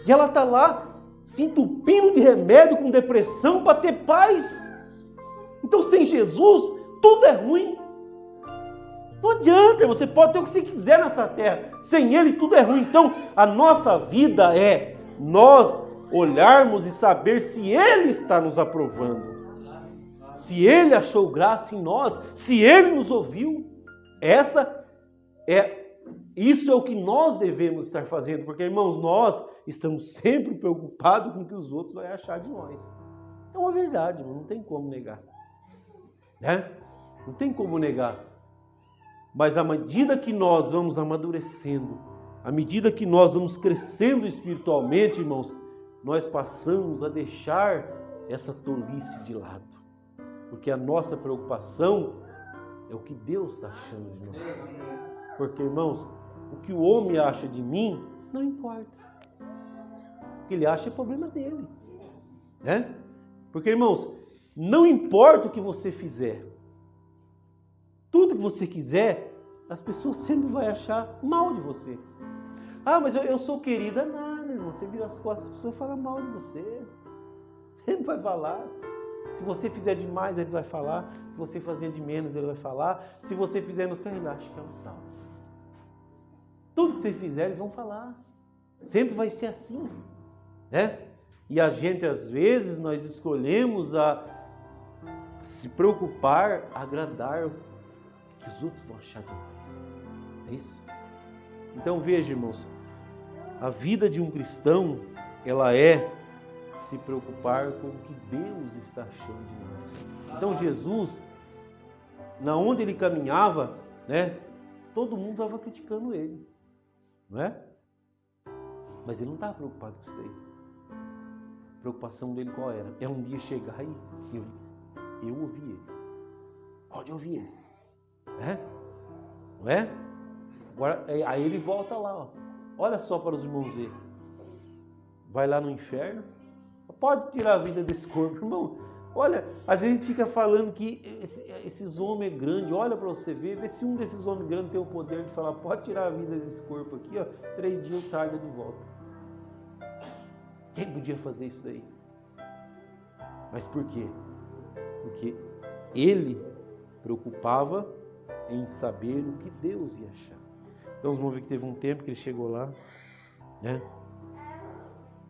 E ela está lá se entupindo de remédio com depressão para ter paz. Então, sem Jesus, tudo é ruim. Não adianta, você pode ter o que você quiser nessa terra. Sem Ele, tudo é ruim. Então, a nossa vida é nós olharmos e saber se Ele está nos aprovando. Se Ele achou graça em nós, se Ele nos ouviu. Isso é o que nós devemos estar fazendo, porque, irmãos, nós estamos sempre preocupados com o que os outros vão achar de nós. É uma verdade, não tem como negar. Né? Não tem como negar. Mas à medida que nós vamos amadurecendo, à medida que nós vamos crescendo espiritualmente, irmãos, nós passamos a deixar essa tolice de lado. Porque a nossa preocupação é o que Deus está achando de nós. Porque, irmãos, o que o homem acha de mim não importa. O que ele acha é problema dele. Né? Porque, irmãos, não importa o que você fizer. Tudo que você quiser, as pessoas sempre vão achar mal de você. Ah, mas eu sou querida. Nada, irmão. Você vira as costas, a pessoa fala mal de você. Sempre vai falar. Se você fizer demais, eles vão falar. Se você fazer de menos, ele vai falar. Se você fizer no céu, ele acha que é um tal. Tudo que você fizer, eles vão falar. Sempre vai ser assim. Né? E a gente, às vezes, nós escolhemos a se preocupar, agradar o que os outros vão achar de nós. É isso? Então veja, irmãos, a vida de um cristão, ela é se preocupar com o que Deus está achando de nós. Então Jesus, na onde ele caminhava, né, todo mundo estava criticando ele, não é? Mas ele não estava preocupado com isso daí. A preocupação dele qual era? É um dia chegar e eu ouvir ele. Pode ouvir ele. Não é? Agora, aí ele volta lá, ó. Olha só para os irmãos ver. Vai lá no inferno. Pode tirar a vida desse corpo, irmão. Olha, às vezes a gente fica falando que esses homens grandes, olha para você ver, vê se um desses homens grandes tem o poder de falar, pode tirar a vida desse corpo aqui, ó, 3 dias eu trago de volta. Quem podia fazer isso daí? Mas por quê? Porque ele preocupava em saber o que Deus ia achar. Então, vamos ver que teve um tempo que ele chegou lá, né?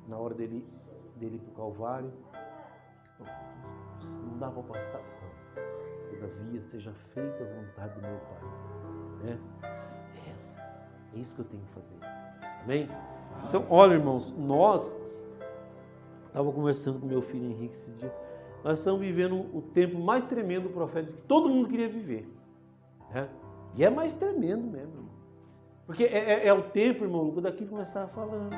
Na hora dele ir para o Calvário, não dá para passar, não. Todavia, seja feita a vontade do meu Pai, né? É isso que eu tenho que fazer, amém? Então, olha, irmãos, nós estava conversando com meu filho Henrique esses dias, nós estamos vivendo o tempo mais tremendo do profeta, que todo mundo queria viver, né? E é mais tremendo mesmo, irmão. Porque é o tempo, irmão, Lucas, daquilo que nós estávamos falando.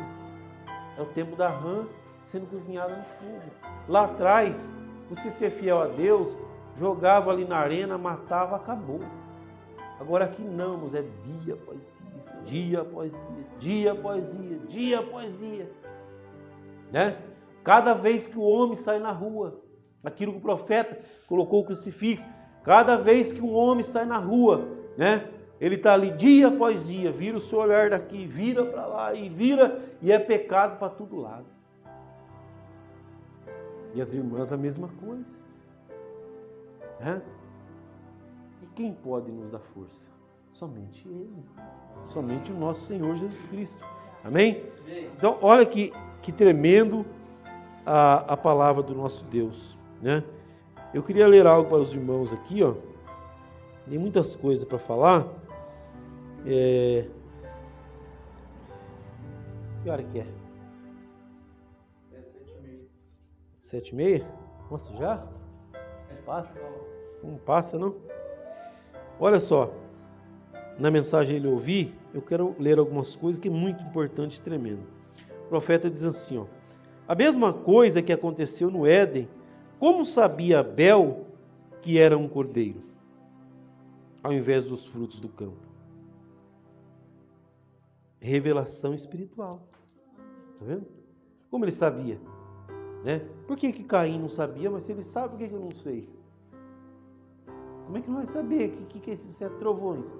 É o tempo da rã sendo cozinhada no fogo. Lá atrás, você ser fiel a Deus, jogava ali na arena, matava, acabou. Agora aqui não, irmãos, é dia após dia, dia após dia, dia após dia, dia após dia. Né? Cada vez que o homem sai na rua, aquilo que o profeta colocou o crucifixo, cada vez que um homem sai na rua, né? Ele está ali dia após dia, vira o seu olhar daqui, vira para lá e vira, e é pecado para todo lado. E as irmãs a mesma coisa. Né? E quem pode nos dar força? Somente Ele. Somente o nosso Senhor Jesus Cristo. Amém? Então, olha que tremendo a palavra do nosso Deus. Né? Eu queria ler algo para os irmãos aqui, ó. Tem muitas coisas para falar. Que hora que é? 7h30. Nossa, já? Passa? Não passa, não? Olha só. Na mensagem ele ouvir, eu quero ler algumas coisas que é muito importante e tremendo. O profeta diz assim, ó. A mesma coisa que aconteceu no Éden, como sabia Abel que era um cordeiro, ao invés dos frutos do campo? Revelação espiritual. Está vendo? Como ele sabia? Né? Por que Caim não sabia? Mas se ele sabe, por que eu não sei? Como é que não vai saber o que é esses 7 trovões?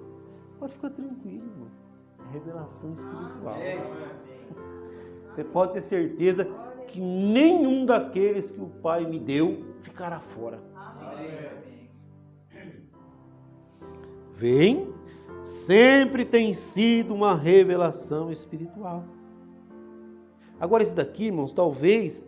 Pode ficar tranquilo, irmão. É revelação espiritual. Você pode ter certeza que nenhum daqueles que o Pai me deu ficará fora. Vem, sempre tem sido uma revelação espiritual. Agora esse daqui, irmãos, talvez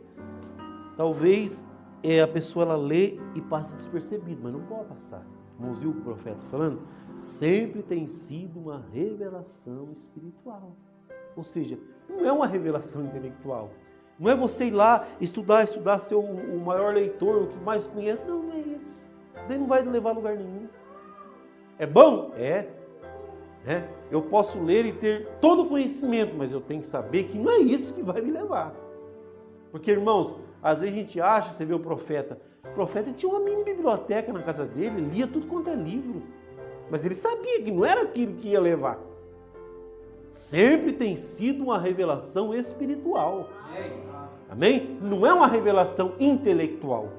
a pessoa ela lê e passa despercebido, mas não pode passar. Irmãos, viu o profeta falando? Sempre tem sido uma revelação espiritual. Ou seja, não é uma revelação intelectual. Não é você ir lá, estudar, ser o maior leitor, o que mais conhece. Não é isso. Daí não vai levar a lugar nenhum. É bom? É. Né? Eu posso ler e ter todo o conhecimento, mas eu tenho que saber que não é isso que vai me levar. Porque, irmãos, às vezes a gente acha, você vê o profeta tinha uma mini biblioteca na casa dele, lia tudo quanto é livro. Mas ele sabia que não era aquilo que ia levar. Sempre tem sido uma revelação espiritual. Amém? Não é uma revelação intelectual.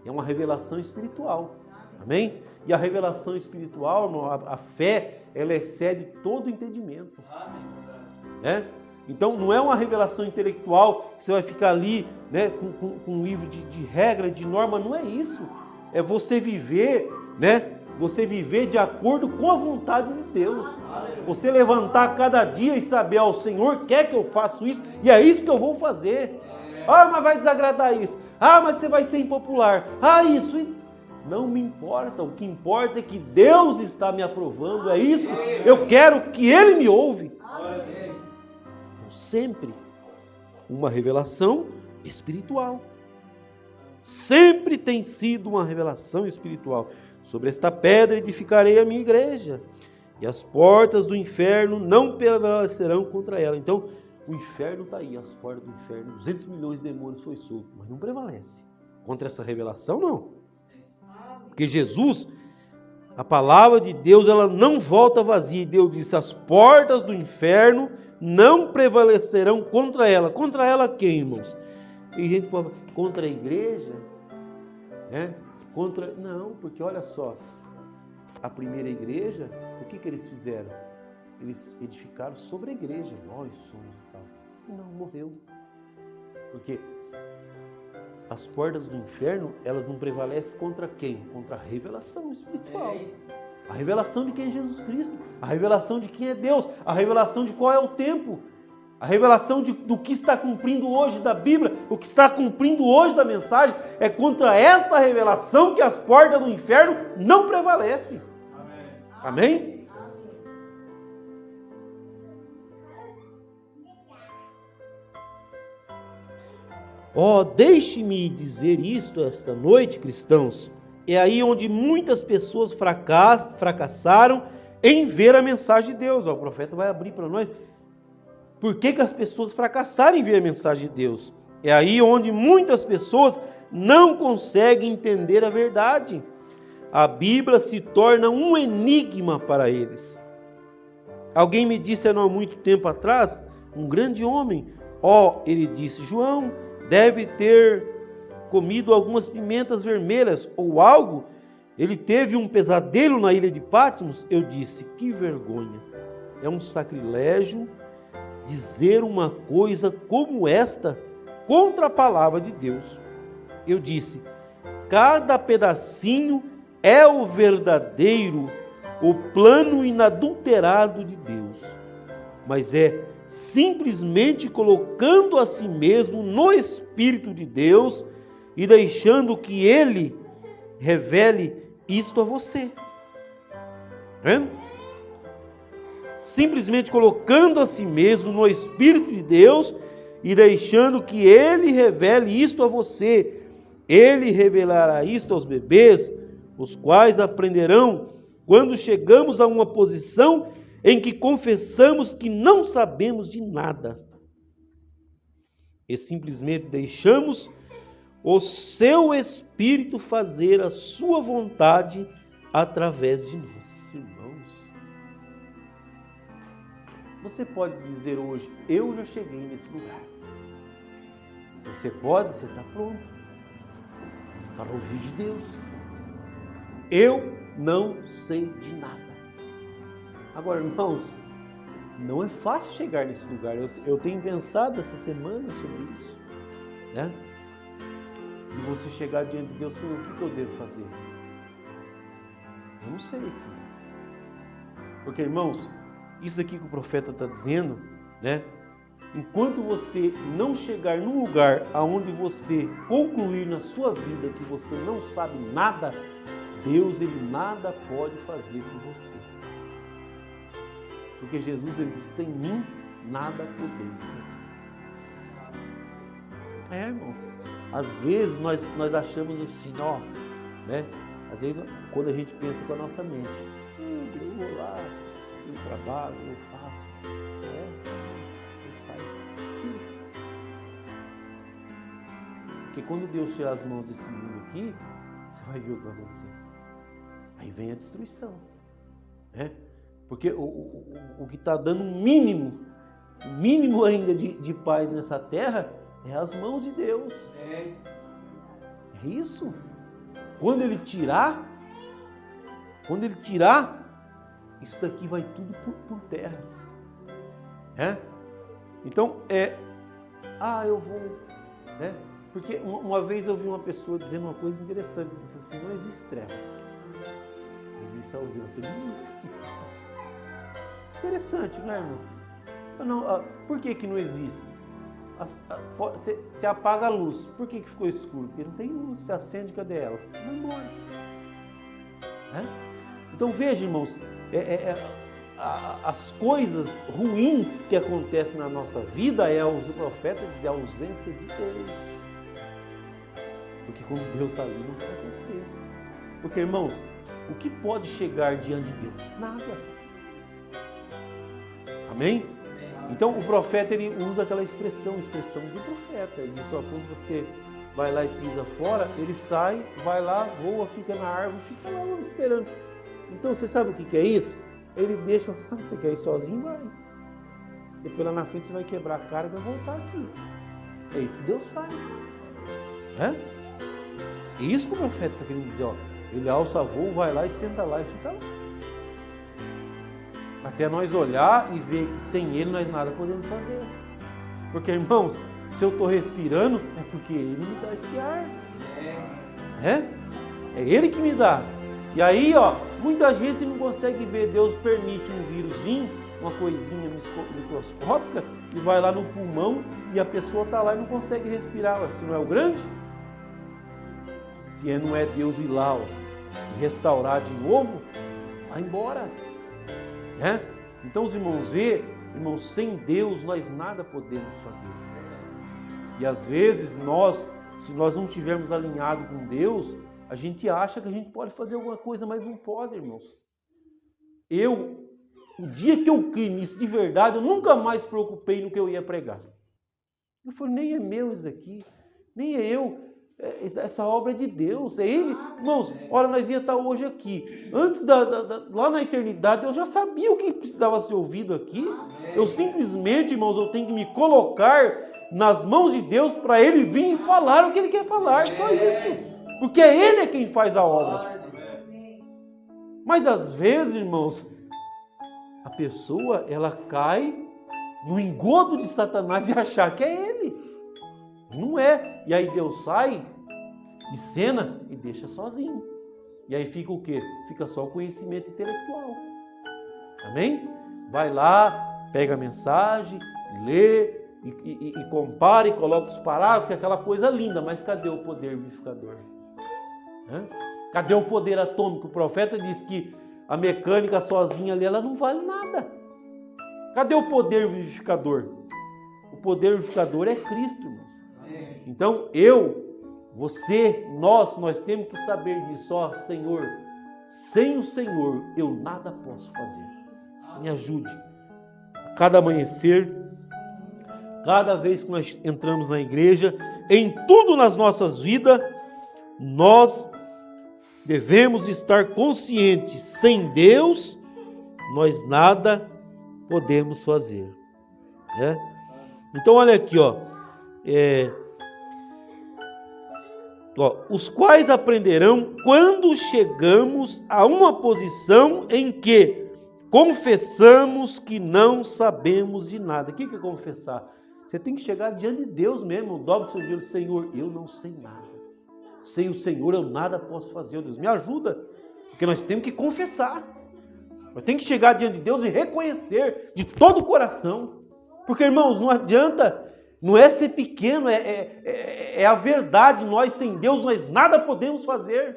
É uma revelação espiritual. Amém? E a revelação espiritual, a fé, ela excede todo o entendimento. Né? Então, não é uma revelação intelectual que você vai ficar ali, né, com um livro de regra, de norma. Não é isso. É você viver, né? Você viver de acordo com a vontade de Deus. Você levantar cada dia e saber, o Senhor quer que eu faça isso e é isso que eu vou fazer. Mas vai desagradar isso. Mas você vai ser impopular. Isso. Não me importa. O que importa é que Deus está me aprovando. É isso. Eu quero que Ele me ouve. Então, sempre uma revelação espiritual. Sempre tem sido uma revelação espiritual. Sobre esta pedra edificarei a minha igreja, e as portas do inferno não prevalecerão contra ela. Então, o inferno está aí, as portas do inferno, 200 milhões de demônios foi solto, mas não prevalece. Contra essa revelação, não. Porque Jesus, a palavra de Deus, ela não volta vazia. E Deus disse, as portas do inferno não prevalecerão contra ela. Contra ela quem, irmãos? E gente pode falar, contra a igreja? Não, porque olha só, a primeira igreja, o que eles fizeram? Eles edificaram sobre a igreja, nós somos e tal. Não, morreu. Porque as portas do inferno, elas não prevalecem contra quem? Contra a revelação espiritual. A revelação de quem é Jesus Cristo, a revelação de quem é Deus, a revelação de qual é o tempo, a revelação do que está cumprindo hoje da Bíblia, o que está cumprindo hoje da mensagem, é contra esta revelação que as portas do inferno não prevalecem. Amém? Deixe-me dizer isto esta noite, cristãos. É aí onde muitas pessoas fracassaram em ver a mensagem de Deus. O profeta vai abrir para nós. Por que as pessoas fracassaram em ver a mensagem de Deus? É aí onde muitas pessoas não conseguem entender a verdade. A Bíblia se torna um enigma para eles. Alguém me disse há muito tempo atrás, um grande homem, ele disse, João, deve ter comido algumas pimentas vermelhas ou algo. Ele teve um pesadelo na ilha de Patmos. Eu disse, que vergonha. É um sacrilégio dizer uma coisa como esta contra a palavra de Deus. Eu disse, cada pedacinho é o verdadeiro, o plano inadulterado de Deus. Mas é simplesmente colocando a si mesmo no Espírito de Deus e deixando que Ele revele isto a você. Simplesmente colocando a si mesmo no Espírito de Deus e deixando que Ele revele isto a você. Ele revelará isto aos bebês, os quais aprenderão quando chegamos a uma posição em que confessamos que não sabemos de nada e simplesmente deixamos o seu Espírito fazer a sua vontade através de nós. Irmãos, você pode dizer hoje, eu já cheguei nesse lugar. Se você pode, você está pronto para ouvir de Deus. Eu não sei de nada. Agora, irmãos, não é fácil chegar nesse lugar. Eu tenho pensado essa semana sobre isso, né? De você chegar diante de Deus, Senhor, o que eu devo fazer? Eu não sei, Senhor. Porque, irmãos, isso aqui que o profeta está dizendo, né? Enquanto você não chegar num lugar aonde você concluir na sua vida que você não sabe nada, Deus, Ele nada pode fazer por você. Porque Jesus, Ele disse, sem mim, nada podeis fazer. Irmãos, às vezes nós achamos assim, né? Às vezes, quando a gente pensa com a nossa mente, eu vou lá, eu trabalho, eu faço, eu saio, tiro. Porque quando Deus tirar as mãos desse mundo aqui, você vai ver o que vai acontecer. Aí vem a destruição, né? Porque o que está dando um mínimo ainda de paz nessa terra é as mãos de Deus. É isso. Quando Ele tirar, isso daqui vai tudo por terra. Então, eu vou, né? Porque uma vez eu vi uma pessoa dizendo uma coisa interessante, disse assim, não existe trevas, existe a ausência de luz. Interessante, não é, irmãos? Por que não existe? Você apaga a luz, por que ficou escuro? Porque não tem luz, você acende, cadê ela? Vai embora. Então veja, irmãos, as coisas ruins que acontecem na nossa vida o profeta diz, a ausência de Deus. Porque quando Deus está ali, não vai acontecer. Porque, irmãos, o que pode chegar diante de Deus? Nada. Amém? Então o profeta ele usa aquela expressão do profeta. Ele diz, ó, quando você vai lá e pisa fora, ele sai, vai lá, voa, fica na árvore, fica lá esperando. Então você sabe o que é isso? Ele deixa, você quer ir sozinho, vai. Depois lá na frente você vai quebrar a cara e vai voltar aqui. É isso que Deus faz. É isso que o profeta está querendo dizer, ó. Ele alça voo, vai lá e senta lá e fica lá. Até nós olhar e ver que sem ele nós nada podemos fazer. Porque, irmãos, se eu estou respirando, é porque ele me dá esse ar. É ele que me dá. E aí, ó, muita gente não consegue ver. Deus permite um vírus vir, uma coisinha microscópica, e vai lá no pulmão e a pessoa está lá e não consegue respirar. Mas se não é o grande, se não é Deus ir lá, ó, e restaurar de novo, vai embora. Então os irmãos irmãos, sem Deus nós nada podemos fazer. E às vezes se nós não estivermos alinhados com Deus, a gente acha que a gente pode fazer alguma coisa, mas não pode, irmãos. O dia que eu criei nisso de verdade, eu nunca mais me preocupei no que eu ia pregar. Eu falei, nem é meu isso daqui, nem é eu. Essa obra é de Deus, é Ele. Irmãos, olha, nós ia estar hoje aqui. Antes, lá na eternidade, eu já sabia o que precisava ser ouvido aqui. Eu simplesmente, irmãos, eu tenho que me colocar nas mãos de Deus para Ele vir e falar o que Ele quer falar, só isso. Porque é Ele quem faz a obra. Mas às vezes, irmãos, a pessoa, ela cai no engodo de Satanás e achar que é Ele. Não é. E aí Deus sai de cena e deixa sozinho. E aí fica o quê? Fica só o conhecimento intelectual. Amém? Vai lá, pega a mensagem, lê e compara e coloca os parágrafos, que é aquela coisa linda. Mas cadê o poder vivificador? Cadê o poder atômico? O profeta diz que a mecânica sozinha ali, ela não vale nada. Cadê o poder vivificador? O poder vivificador é Cristo, irmãos. Então, você, nós temos que saber disso, ó, Senhor, sem o Senhor eu nada posso fazer. Me ajude. Cada amanhecer, cada vez que nós entramos na igreja, em tudo nas nossas vidas, nós devemos estar conscientes, sem Deus, nós nada podemos fazer. Então, olha aqui, ó. Os quais aprenderão quando chegamos a uma posição em que confessamos que não sabemos de nada. O que é confessar? Você tem que chegar diante de Deus mesmo. Dobre o seu joelho, Senhor, eu não sei nada. Sem o Senhor eu nada posso fazer. Deus, me ajuda. Porque nós temos que confessar. Nós temos que chegar diante de Deus e reconhecer de todo o coração. Porque, irmãos, não adianta... Não é ser pequeno, é a verdade. Nós sem Deus, nós nada podemos fazer.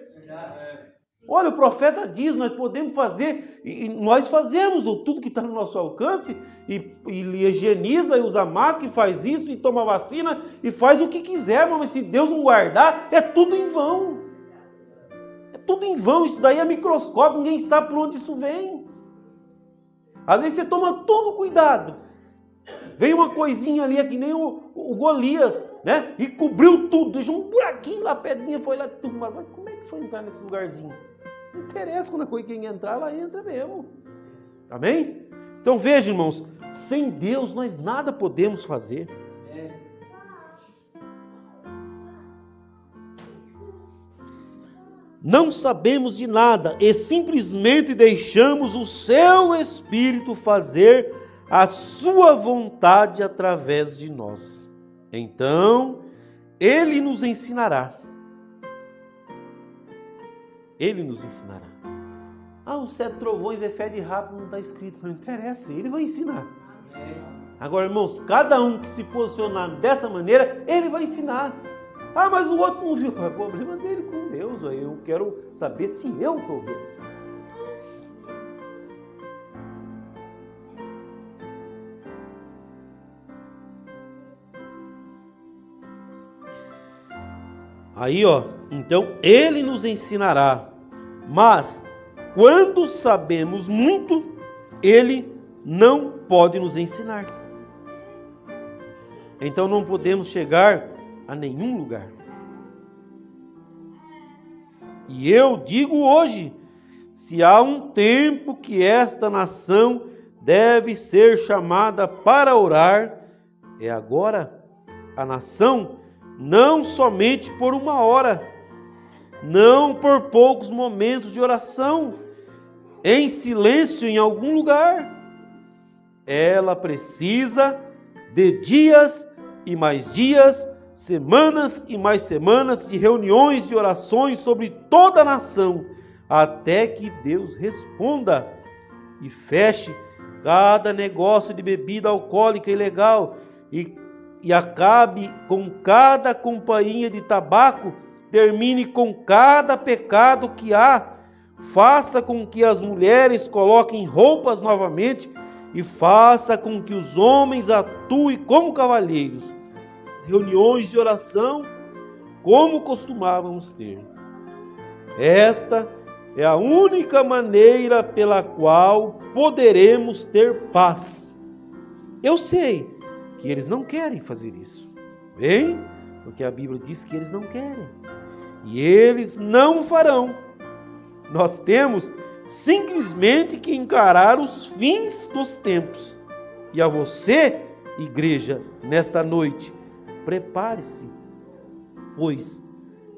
Olha, o profeta diz, nós podemos fazer, e nós fazemos tudo que está no nosso alcance, e higieniza, e usa máscara, e faz isso, e toma vacina, e faz o que quiser, mas se Deus não guardar, é tudo em vão. É tudo em vão, isso daí é microscópio, ninguém sabe por onde isso vem. Às vezes você toma todo cuidado. Veio uma coisinha ali, que nem o Golias, né? E cobriu tudo, deixou um buraquinho lá, a pedrinha foi lá, tudo. Mas como é que foi entrar nesse lugarzinho? Não interessa, quando a coisinha entrar, ela entra mesmo. Amém? Então veja, irmãos, sem Deus nós nada podemos fazer. Não sabemos de nada e simplesmente deixamos o seu Espírito fazer a sua vontade através de nós. Então, Ele nos ensinará. Ele nos ensinará. Os 7 trovões é fé de rápido, não está escrito, mas não interessa, Ele vai ensinar. Agora, irmãos, cada um que se posicionar dessa maneira, Ele vai ensinar. Mas o outro não viu. É o problema dele com Deus. Eu quero saber se eu estou vendo. Aí, então Ele nos ensinará, mas quando sabemos muito, Ele não pode nos ensinar. Então não podemos chegar a nenhum lugar. E eu digo hoje, se há um tempo que esta nação deve ser chamada para orar, é agora. A nação, não somente por 1 hora, não por poucos momentos de oração, em silêncio em algum lugar. Ela precisa de dias e mais dias, semanas e mais semanas de reuniões de orações sobre toda a nação, até que Deus responda e feche cada negócio de bebida alcoólica ilegal e acabe com cada companhia de tabaco, termine com cada pecado que há, faça com que as mulheres coloquem roupas novamente e faça com que os homens atuem como cavalheiros. Reuniões de oração como costumávamos ter. Esta é a única maneira pela qual poderemos ter paz. Eu sei que eles não querem fazer isso, bem? Porque a Bíblia diz que eles não querem. E eles não farão. Nós temos simplesmente que encarar os fins dos tempos. E a você, igreja, nesta noite, prepare-se, pois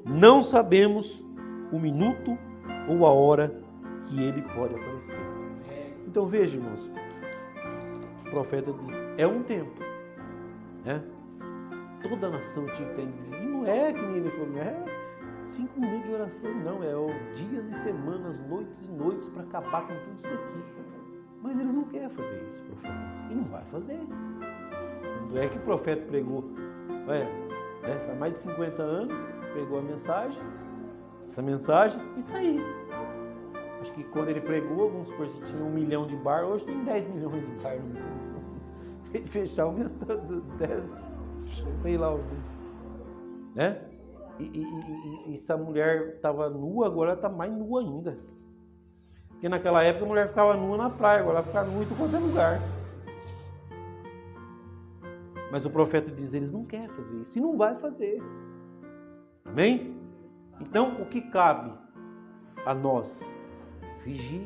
não sabemos o minuto ou a hora que ele pode aparecer. Então veja, irmãos, o profeta diz, é um tempo, né? Toda a nação tinha que ter, e não é que nem ele falou, não é 5 minutos de oração, não, é dias e semanas, noites e noites para acabar com tudo isso aqui. Mas eles não querem fazer isso, profetas, e não vai fazer. Não é que o profeta pregou, faz mais de 50 anos, pregou a mensagem, essa mensagem, e está aí. Acho que quando ele pregou, vamos supor, se tinha 1 milhão de bar, hoje tem 10 milhões de bar no mundo. Fechar aumentando 10, sei lá, né? E essa mulher estava nua, agora ela está mais nua ainda. Porque naquela época a mulher ficava nua na praia, agora ela fica nua em qualquer lugar. Mas o profeta diz, eles não querem fazer isso, e não vai fazer. Amém? Então, o que cabe a nós? Vigiar.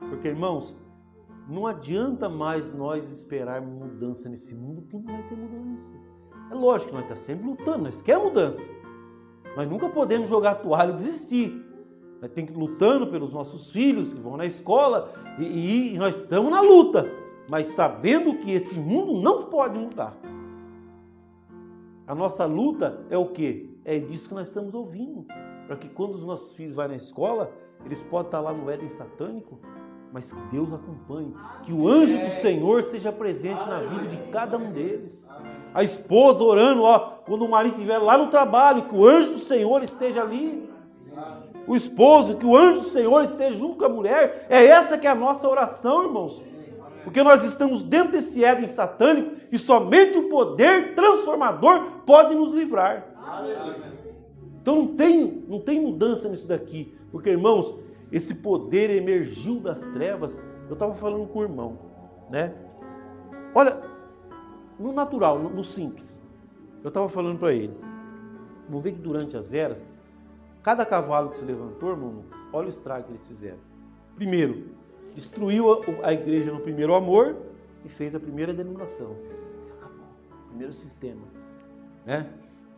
Porque, irmãos, não adianta mais nós esperarmos mudança nesse mundo, porque não vai ter mudança. É lógico que nós estamos sempre lutando, nós queremos mudança. Nós nunca podemos jogar a toalha e desistir. Nós temos que ir lutando pelos nossos filhos que vão na escola e nós estamos na luta, mas sabendo que esse mundo não pode mudar. A nossa luta é o quê? É disso que nós estamos ouvindo. Para que quando os nossos filhos vão na escola, eles podem estar lá no Éden satânico, mas que Deus acompanhe, que o anjo do Senhor seja presente na vida de cada um deles. A esposa orando, quando o marido estiver lá no trabalho, que o anjo do Senhor esteja ali. O esposo, que o anjo do Senhor esteja junto com a mulher. É essa que é a nossa oração, irmãos. Porque nós estamos dentro desse Éden satânico e somente o poder transformador pode nos livrar. Então não tem mudança nisso daqui. Porque, irmãos, esse poder emergiu das trevas. Eu estava falando com o irmão, né? Olha, no natural, no simples, eu estava falando para ele. Vamos ver que durante as eras, cada cavalo que se levantou, irmão Lucas, olha o estrago que eles fizeram. Primeiro, destruiu a igreja no primeiro amor e fez a primeira denominação. Isso acabou. Primeiro sistema, né?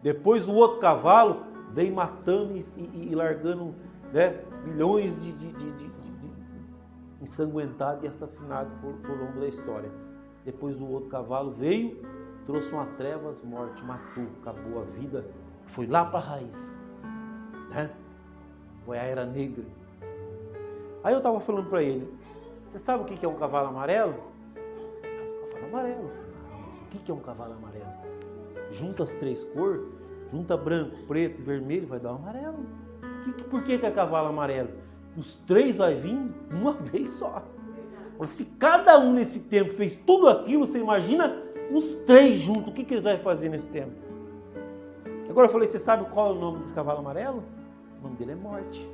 Depois o outro cavalo veio matando e largando, né, milhões de ensanguentados e assassinados por longo da história. Depois o outro cavalo veio, trouxe uma trevas, morte, matou, acabou a vida, foi lá para a raiz, né? Foi a era negra. Aí eu estava falando para ele, você sabe o que é um cavalo amarelo? Um cavalo amarelo. Mas o que é um cavalo amarelo? Junta as 3 cores, junta branco, preto e vermelho, vai dar um amarelo. Por que é cavalo amarelo? Os 3 vai vir uma vez só. Se cada um nesse tempo fez tudo aquilo, você imagina os 3 juntos, o que eles vão fazer nesse tempo? Agora eu falei, você sabe qual é o nome desse cavalo amarelo? O nome dele é morte.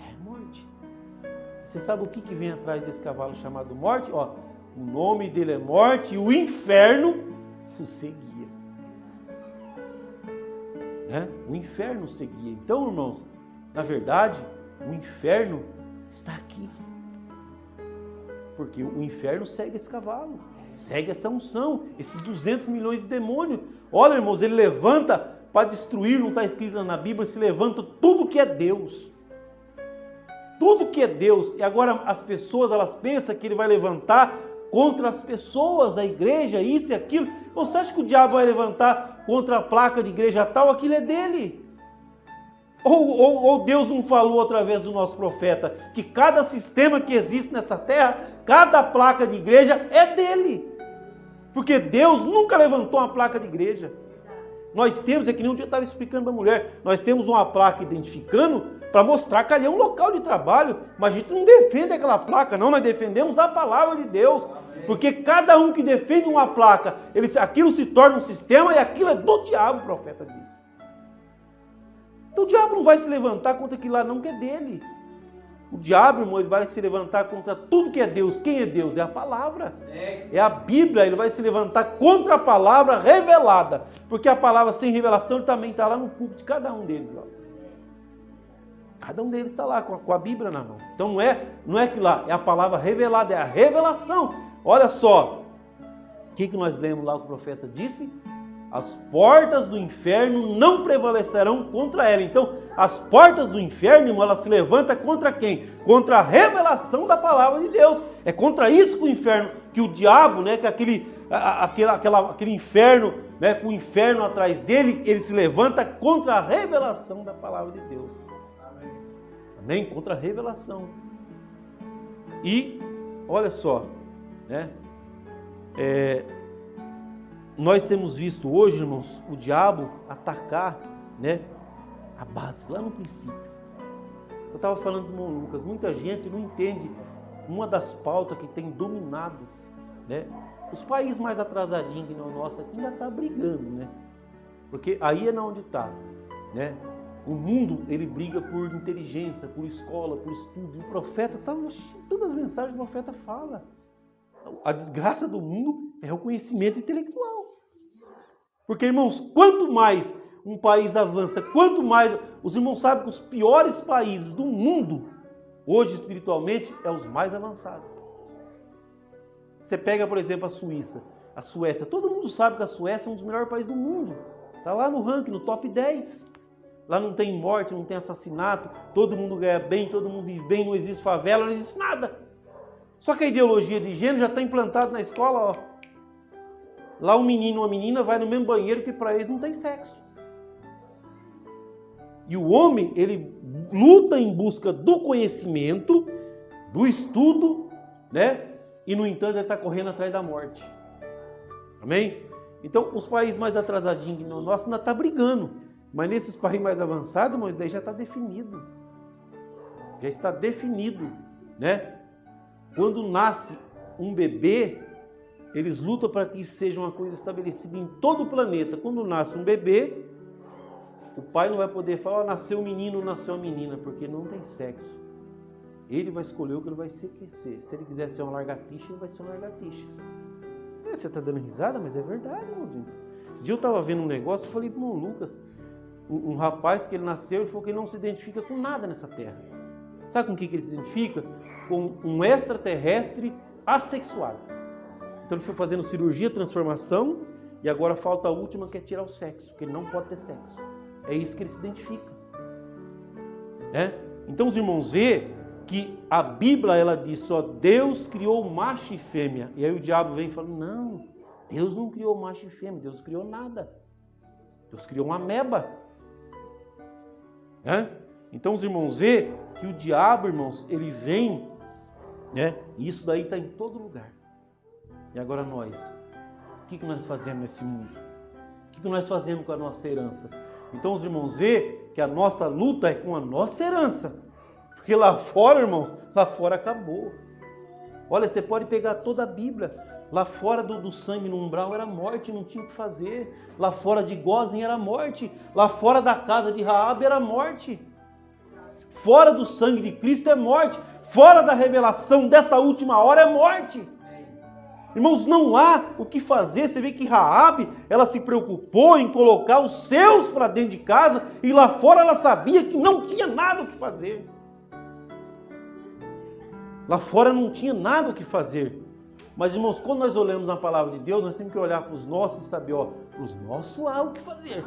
É morte. Você sabe o que vem atrás desse cavalo chamado morte? Ó, o nome dele é morte e o inferno o seguia. Né? O inferno o seguia. Então, irmãos, na verdade, o inferno está aqui. Porque o inferno segue esse cavalo, segue essa unção, esses 200 milhões de demônios. Olha, irmãos, ele levanta para destruir, não está escrito na Bíblia, se levanta tudo que é Deus. Tudo que é Deus. E agora as pessoas, elas pensam que ele vai levantar contra as pessoas, a igreja, isso e aquilo. Você acha que o diabo vai levantar contra a placa de igreja tal? Aquilo é dele. Ou Deus não falou através do nosso profeta que cada sistema que existe nessa terra, cada placa de igreja é dele. Porque Deus nunca levantou uma placa de igreja. Nós temos, é que nem um dia eu estava explicando para a mulher, nós temos uma placa identificando para mostrar que ali é um local de trabalho, mas a gente não defende aquela placa, não, nós defendemos a palavra de Deus. Porque cada um que defende uma placa, aquilo se torna um sistema e aquilo é do diabo, o profeta disse. Então o diabo não vai se levantar contra aquilo lá não que é dele. O diabo, irmão, ele vai se levantar contra tudo que é Deus. Quem é Deus? É a palavra. É a Bíblia, ele vai se levantar contra a palavra revelada. Porque a palavra sem revelação, ele também está lá no púlpito de cada um deles. Lá. Cada um deles está lá com a Bíblia na mão. Então não é que lá, é a palavra revelada, é a revelação. Olha só, o que nós lemos lá que o profeta disse? As portas do inferno não prevalecerão contra ela. Então, as portas do inferno, irmão, ela se levanta contra quem? Contra a revelação da palavra de Deus. É contra isso que o inferno, que o diabo, né, que aquele inferno, né, com o inferno atrás dele, ele se levanta contra a revelação da palavra de Deus. Amém? Contra a revelação. E, olha só, né? Nós temos visto hoje, irmãos, o diabo atacar, né, a base, lá no princípio. Eu estava falando com o irmão Lucas, muita gente não entende uma das pautas que tem dominado, né? Os países mais atrasadinhos que não é o nosso aqui ainda está brigando, né? Porque aí é na onde está, né? O mundo, ele briga por inteligência, por escola, por estudo. E o profeta, todas as mensagens do profeta fala. A desgraça do mundo é o conhecimento intelectual. Porque, irmãos, quanto mais um país avança, quanto mais... Os irmãos sabem que os piores países do mundo, hoje espiritualmente, é os mais avançados. Você pega, por exemplo, a Suíça, a Suécia. Todo mundo sabe que a Suécia é um dos melhores países do mundo. Está lá no ranking, no top 10. Lá não tem morte, não tem assassinato, todo mundo ganha bem, todo mundo vive bem, não existe favela, não existe nada. Só que a ideologia de gênero já está implantada na escola, ó. Lá um menino e uma menina vai no mesmo banheiro que para eles não tem sexo. E o homem, ele luta em busca do conhecimento, do estudo, né? E no entanto ele está correndo atrás da morte. Amém? Então os países mais atrasadinhos que o nosso ainda está brigando. Mas nesses países mais avançados, mas daí já está definido. Já está definido, né? Quando nasce um bebê, eles lutam para que isso seja uma coisa estabelecida em todo o planeta. Quando nasce um bebê, o pai não vai poder falar, nasceu um menino ou nasceu uma menina, porque não tem sexo. Ele vai escolher o que ele vai ser. Se ele quiser ser uma lagartixa, ele vai ser uma lagartixa. Você está dando risada, mas é verdade, irmão. Esse dia eu estava vendo um negócio, eu falei para o irmão Lucas, um rapaz que ele nasceu, ele falou que ele não se identifica com nada nessa terra. Sabe com o que ele se identifica? Com um extraterrestre assexuado. Então ele foi fazendo cirurgia, transformação, e agora falta a última, que é tirar o sexo, porque ele não pode ter sexo. É isso que ele se identifica. Né? Então os irmãos vê que a Bíblia, ela diz só, Deus criou macho e fêmea. E aí o diabo vem e fala, não, Deus não criou macho e fêmea, Deus criou nada. Deus criou uma ameba. Né? Então os irmãos vê que o diabo, irmãos, ele vem, né? E isso daí está em todo lugar. E agora nós, o que nós fazemos nesse mundo? O que nós fazemos com a nossa herança? Então os irmãos vê que a nossa luta é com a nossa herança. Porque lá fora, irmãos, lá fora acabou. Olha, você pode pegar toda a Bíblia. Lá fora do sangue no umbral era morte, não tinha o que fazer. Lá fora de Gósen era morte. Lá fora da casa de Raabe era morte. Fora do sangue de Cristo é morte. Fora da revelação desta última hora é morte. Irmãos, não há o que fazer. Você vê que Raabe, ela se preocupou em colocar os seus para dentro de casa e lá fora ela sabia que não tinha nada o que fazer. Lá fora não tinha nada o que fazer. Mas, irmãos, quando nós olhamos na palavra de Deus, nós temos que olhar para os nossos e saber, para os nossos há o que fazer.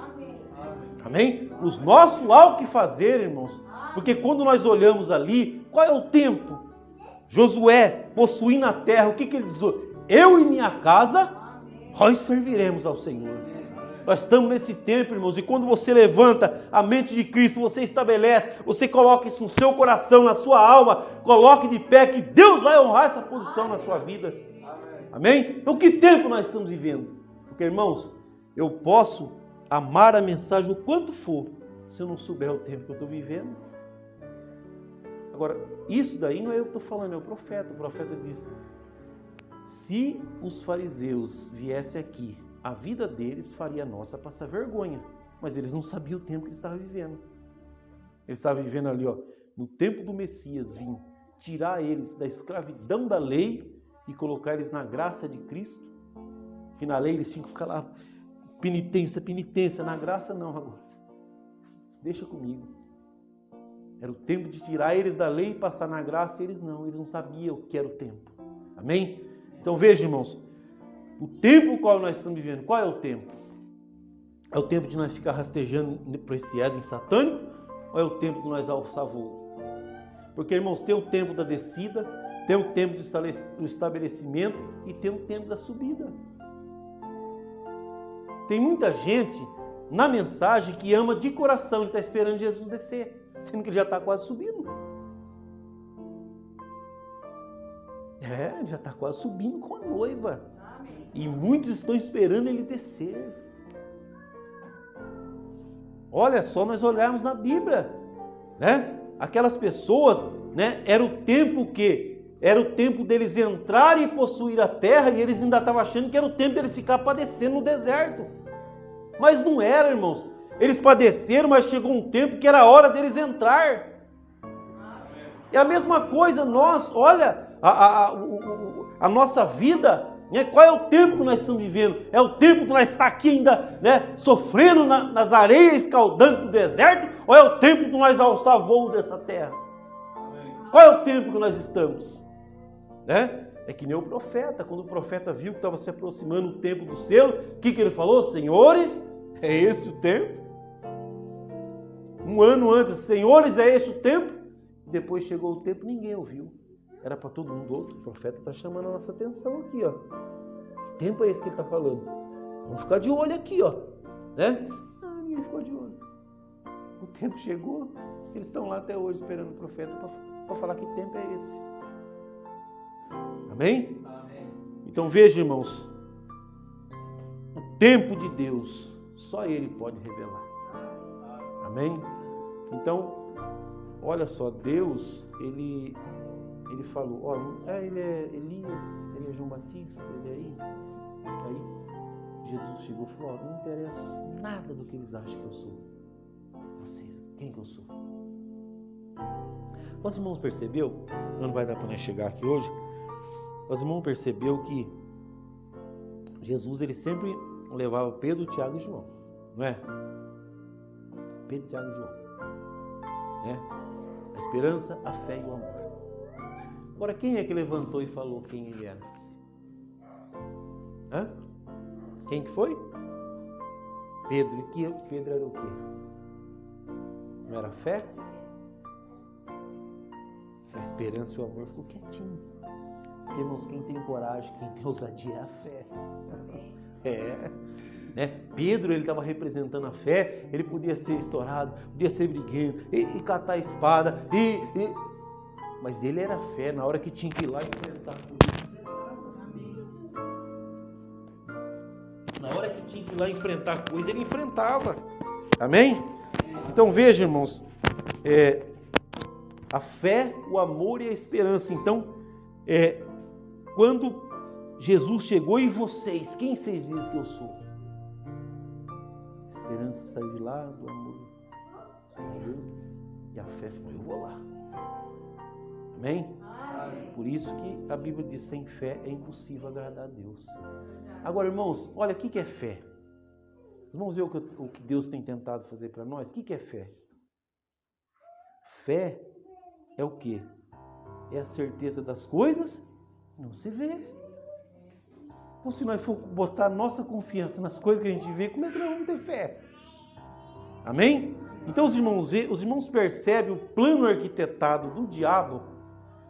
Amém? Para os nossos há o que fazer, irmãos. Porque quando nós olhamos ali, qual é o tempo? Josué, possuindo a terra, o que ele diz? Eu e minha casa, nós serviremos ao Senhor. Nós estamos nesse tempo, irmãos, e quando você levanta a mente de Cristo, você estabelece, você coloca isso no seu coração, na sua alma, coloque de pé que Deus vai honrar essa posição na sua vida. Amém? Então, que tempo nós estamos vivendo? Porque, irmãos, eu posso amar a mensagem o quanto for, se eu não souber o tempo que eu estou vivendo. Agora, isso daí não é eu que estou falando, é o profeta. O profeta diz, se os fariseus viessem aqui, a vida deles faria a nossa passar vergonha. Mas eles não sabiam o tempo que eles estavam vivendo. Eles estavam vivendo ali, no tempo do Messias, vir tirar eles da escravidão da lei e colocar eles na graça de Cristo. Que na lei eles tinham que ficar lá, penitência, penitência. Na graça não, agora. Deixa comigo. Era o tempo de tirar eles da lei e passar na graça, e eles não sabiam o que era o tempo. Amém? Então veja, irmãos, o tempo qual nós estamos vivendo, qual é o tempo? É o tempo de nós ficar rastejando para esse Éden satânico, ou é o tempo de nós alçar voo? Porque, irmãos, tem o tempo da descida, tem o tempo do estabelecimento e tem o tempo da subida. Tem muita gente na mensagem que ama de coração, ele está esperando Jesus descer, sendo que ele já está quase subindo. Ele já está quase subindo com a noiva. E muitos estão esperando ele descer. Olha só, nós olharmos na Bíblia, né? Aquelas pessoas, né? Era o tempo que? Era o tempo deles entrarem e possuir a terra, e eles ainda estavam achando que era o tempo deles ficar padecendo no deserto. Mas não era, irmãos. Eles padeceram, mas chegou um tempo que era a hora deles entrar. É a mesma coisa, nós, olha, a nossa vida, né? Qual é o tempo que nós estamos vivendo? É o tempo que nós estamos aqui ainda, né, sofrendo nas areias escaldantes do deserto? Ou é o tempo que nós alçar voo dessa terra? Qual é o tempo que nós estamos? Né? É que nem o profeta, quando o profeta viu que estava se aproximando o tempo do selo, o que ele falou? Senhores, é esse o tempo? Um ano antes, senhores, é esse o tempo? Depois chegou o tempo, ninguém ouviu. Era para todo mundo outro. O profeta está chamando a nossa atenção aqui, ó. Que tempo é esse que ele está falando? Vamos ficar de olho aqui, ó. Né? Não, ninguém ficou de olho. O tempo chegou, eles estão lá até hoje esperando o profeta para falar que tempo é esse. Amém? Amém? Então veja, irmãos, o tempo de Deus, só Ele pode revelar. Amém? Então, olha só, Deus, Ele falou, ele é Elias, ele é João Batista, ele é isso. Aí Jesus chegou e falou, não interessa nada do que eles acham que eu sou. Você, quem que eu sou? Os irmãos percebeu, não vai dar para nós chegar aqui hoje, os irmãos percebeu que Jesus, ele sempre levava Pedro, Tiago e João, não é? Pedro, Tiago e João, né? A esperança, a fé e o amor. Agora, quem é que levantou e falou quem ele era? Hã? Quem que foi? Pedro. E Pedro era o quê? Não era fé? A esperança e o amor ficou quietinho. Porque, irmãos, quem tem coragem, quem tem ousadia é a fé. Né? Pedro, ele estava representando a fé, ele podia ser estourado, podia ser briguento, e catar a espada, mas ele era fé, na hora que tinha que ir lá enfrentar a coisa. Na hora que tinha que ir lá enfrentar a coisa, ele enfrentava. Amém? Então veja, irmãos, a fé, o amor e a esperança. Então, quando Jesus chegou, e vocês, quem vocês dizem que eu sou? A esperança saiu de lá, do amor saiu. E a fé falou, eu vou lá. Amém? Por isso que a Bíblia diz, sem fé é impossível agradar a Deus. Agora, irmãos, olha, o que é fé? Vamos ver o que Deus tem tentado fazer para nós. O que é fé? Fé é o quê? É a certeza das coisas não se vê. Então, se nós for botar nossa confiança nas coisas que a gente vê, como é que nós vamos ter fé? Amém? Então, os irmãos percebem o plano arquitetado do diabo.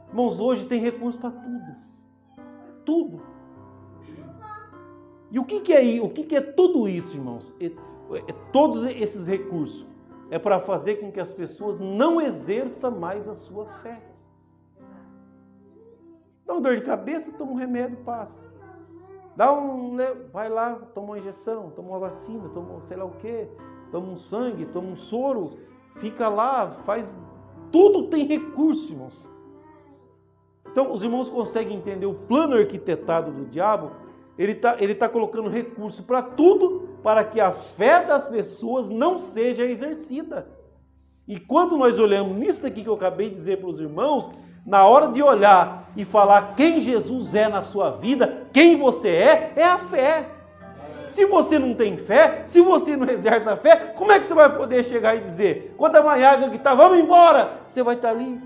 Irmãos, hoje tem recurso para tudo. Tudo. E o que é tudo isso, irmãos? Todos esses recursos é para fazer com que as pessoas não exerçam mais a sua fé. Dá uma dor de cabeça, toma um remédio, passa. Vai lá, toma uma injeção, toma uma vacina, toma sei lá o quê, toma um sangue, toma um soro, fica lá, faz... Tudo tem recurso, irmãos. Então, os irmãos conseguem entender o plano arquitetado do diabo. Ele tá colocando recurso para tudo, para que a fé das pessoas não seja exercida. E quando nós olhamos nisso daqui que eu acabei de dizer para os irmãos, na hora de olhar e falar quem Jesus é na sua vida, quem você é a fé. Se você não tem fé, se você não exerce a fé, como é que você vai poder chegar e dizer, quando a maiaga gritar, vamos embora, você vai estar ali...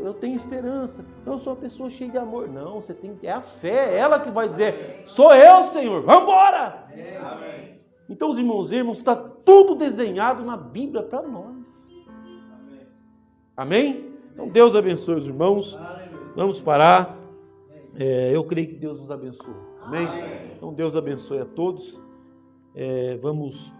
Eu tenho esperança, eu sou uma pessoa cheia de amor. Não, é a fé, é ela que vai dizer, sou eu, Senhor, vamos embora. Amém. Então, os irmãos, está tudo desenhado na Bíblia para nós. Amém? Então, Deus abençoe os irmãos. Vamos parar. Eu creio que Deus nos abençoe. Amém? Então, Deus abençoe a todos. Vamos